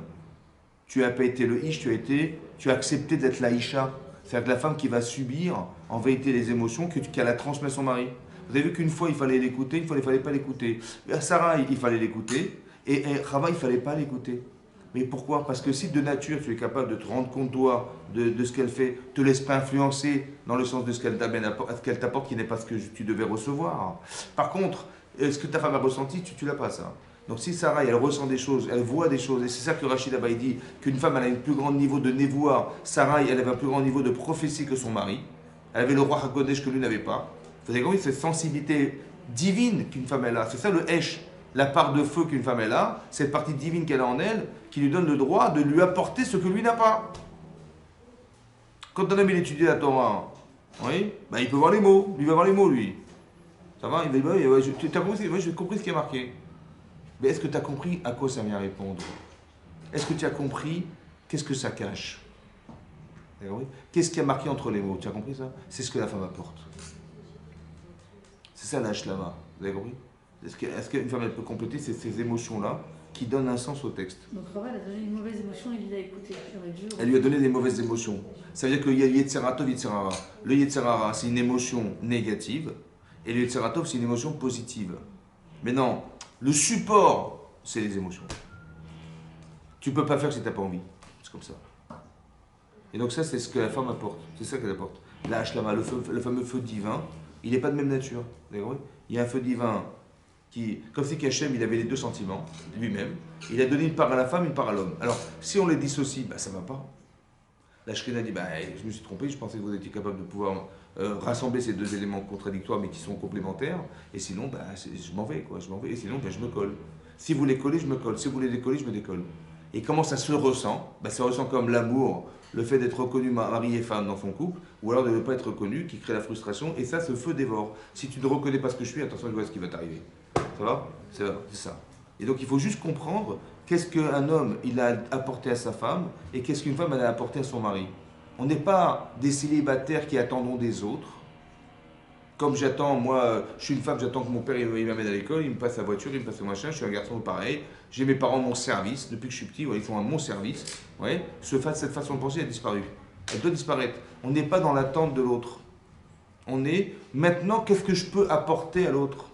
Tu n'as pas été le ish, tu as accepté d'être la isha. C'est-à-dire que la femme qui va subir en vérité les émotions qu'elle a transmis à son mari. Vous avez vu qu'une fois il fallait l'écouter, une fois il ne fallait pas l'écouter. Sarah, il fallait l'écouter, et Rava, il ne fallait pas l'écouter. Mais pourquoi? Parce que si de nature tu es capable de te rendre compte, toi, de ce qu'elle fait, te laisse pas influencer dans le sens de ce qu'elle t'amène, ce qu'elle t'apporte qui n'est pas ce que tu devais recevoir. Par contre, ce que ta femme a ressenti, tu l'as pas ça. Donc si Sarah, elle ressent des choses, elle voit des choses, et c'est ça que Rachid Abba dit, qu'une femme, elle a un plus grand niveau de névoie, Sarah, elle avait un plus grand niveau de prophétie que son mari, elle avait le roi HaKodesh que lui n'avait pas. Vous avez compris, cette sensibilité divine qu'une femme elle a, c'est ça le Hesh, la part de feu qu'une femme elle a, cette partie divine qu'elle a en elle, qui lui donne le droit de lui apporter ce que lui n'a pas. Quand un homme il étudie la Torah, oui, ben, il peut voir les mots, lui va voir les mots lui. Ça va, il va dire, ouais, tu as compris, moi j'ai compris ce qui est marqué. Mais est-ce que tu as compris à quoi ça vient répondre? Est-ce que tu as compris qu'est-ce que ça cache? Qu'est-ce qui a marqué entre les mots? Tu as compris ça? C'est ce que la femme apporte. C'est ça la shlama. Vous avez compris? Est-ce qu'une femme elle peut compléter ces émotions-là qui donnent un sens au texte? Donc Rava, elle a donné une mauvaise émotion et il l'a écouté. Elle lui a donné des mauvaises émotions. Ça veut dire qu'il y a le Yetzer Tov, Yetzer Hara. Le Yetzer Hara, c'est une émotion négative et le Yetzer Tov, c'est une émotion positive. Mais non, le support, c'est les émotions. Tu ne peux pas faire si tu n'as pas envie. C'est comme ça. Et donc ça, c'est ce que la femme apporte. C'est ça qu'elle apporte. La Hashlama, le fameux feu divin, il n'est pas de même nature. Vous avez compris? Il y a un feu divin qui, comme c'est qu'Hachem, il avait les deux sentiments, lui-même. Il a donné une part à la femme, une part à l'homme. Alors, si on les dissocie, ça ne va pas. La Shekhinah dit, je me suis trompé, je pensais que vous étiez capable de pouvoir rassembler ces deux éléments contradictoires, mais qui sont complémentaires. Et sinon, je m'en vais, je m'en vais. Et sinon, je me colle. Si vous les collez, je me colle. Si vous les décollez, je me décolle. Et comment ça se ressent? Ça ressent comme l'amour, le fait d'être reconnu mari et femme dans son couple, ou alors de ne pas être reconnu, qui crée la frustration, et ça, ce feu dévore. Si tu ne reconnais pas ce que je suis, attention, je vois ce qui va t'arriver. Ça va? C'est ça. Et donc il faut juste comprendre qu'est-ce qu'un homme il a apporté à sa femme, et qu'est-ce qu'une femme elle a apporté à son mari. On n'est pas des célibataires qui attendons des autres. Comme j'attends, moi, je suis une femme, j'attends que mon père il m'amène à l'école, il me passe la voiture, il me passe le machin, je suis un garçon pareil, j'ai mes parents à mon service, depuis que je suis petit, ils sont à mon service. Cette façon de penser a disparu. Elle doit disparaître. On n'est pas dans l'attente de l'autre. On est maintenant, qu'est-ce que je peux apporter à l'autre?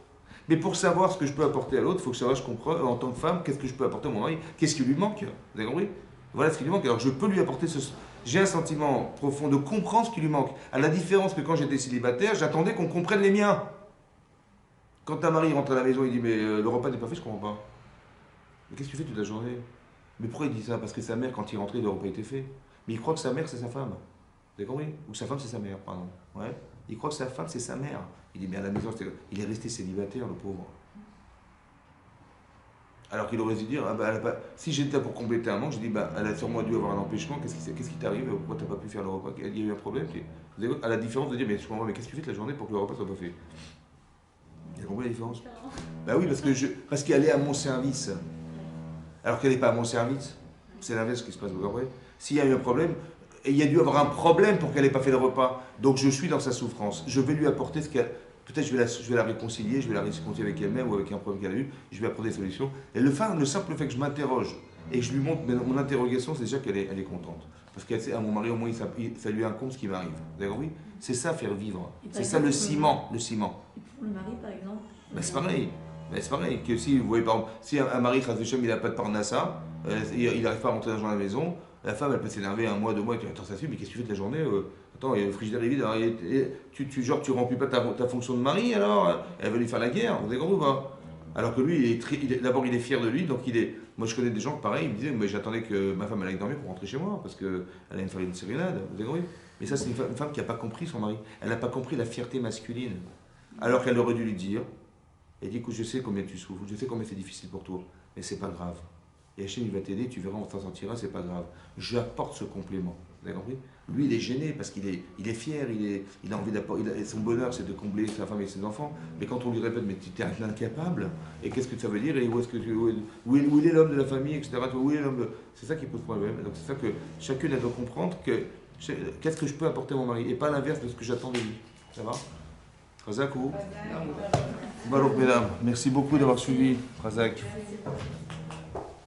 Mais pour savoir ce que je peux apporter à l'autre, il faut que je comprenne, en tant que femme, qu'est-ce que je peux apporter à mon mari, qu'est-ce qui lui manque. Vous avez compris? Voilà ce qui lui manque. Alors je peux lui apporter J'ai un sentiment profond de comprendre ce qui lui manque. À la différence que quand j'étais célibataire, j'attendais qu'on comprenne les miens. Quand un mari rentre à la maison, il dit mais le repas n'est pas fait, je comprends pas. Mais qu'est-ce que tu fais toute la journée? Mais pourquoi il dit ça? Parce que sa mère, quand il rentrait, le repas était fait. Mais il croit que sa mère, c'est sa femme. Vous avez compris? Ou sa femme, c'est sa mère, pardon. Ouais. Il croit que sa femme, c'est sa mère. Il dit mais à la maison, il est resté célibataire, le pauvre. Alors qu'il aurait dû dire, si j'étais pour compléter un manque, j'ai dit, elle a sûrement dû avoir un empêchement, qu'est-ce qui t'arrive? Pourquoi t'as pas pu faire le repas? Il y a eu un problème. À la différence de dire, mais je comprends, mais qu'est-ce que tu fais de la journée pour que le repas soit pas fait? Vous avez compris la différence? Oui, parce qu'elle est à mon service. Alors qu'elle n'est pas à mon service. C'est l'inverse qui se passe, vous comprenez? S'il y a eu un problème, et il y a dû avoir un problème pour qu'elle n'ait pas fait le repas. Donc je suis dans sa souffrance. Je vais lui apporter ce qu'elle. Peut-être je vais la réconcilier, je vais la réconcilier avec elle-même ou avec un problème qu'elle a eu, je vais apporter des solutions. Et le simple fait que je m'interroge et que je lui montre mon interrogation, c'est déjà qu'elle est contente. Parce qu'elle sait, à mon mari, au moins, ça lui incombe ce qui m'arrive. Vous avez compris? C'est ça, faire vivre. C'est ça le ciment. Le ciment. Pour le mari, par exemple C'est pareil. C'est pareil. Que si, vous voyez, par exemple, si un mari, il n'a pas de parnassa, il n'arrive pas à rentrer dans la maison, la femme, elle peut s'énerver 1 mois, 2 mois, et tu dis, attends, ça suffit, mais qu'est-ce que tu fais de la journée? Attends, le frigidaire est vide, alors, tu remplis pas ta fonction de mari, alors elle va lui faire la guerre, vous avez compris ou pas? Alors que lui, d'abord il est fier de lui, donc moi je connais des gens pareil, ils me disaient, mais j'attendais que ma femme elle aille dormir pour rentrer chez moi, parce qu'elle a une sérénade, vous avez compris? Mais ça c'est une femme qui n'a pas compris son mari, elle n'a pas compris la fierté masculine, alors qu'elle aurait dû lui dire, elle dit, écoute, je sais combien tu souffres, je sais combien c'est difficile pour toi, mais c'est pas grave. Et Hachem il va t'aider, tu verras, on t'en sortira, c'est pas grave. J'apporte ce complément. Vous avez compris? Lui, il est gêné parce qu'il est fier, il a envie d'apporter. Son bonheur, c'est de combler sa femme et ses enfants. Mais quand on lui répète, mais tu es incapable, et qu'est-ce que ça veut dire? Et où est l'homme de la famille, etc. Où est l'homme C'est ça qui pose problème. Donc c'est ça que chacune elle doit comprendre que qu'est-ce que je peux apporter à mon mari, et pas l'inverse de ce que j'attends de lui. Ça va? Razak ou? Baruch mesdames. Merci beaucoup d'avoir suivi. Razak.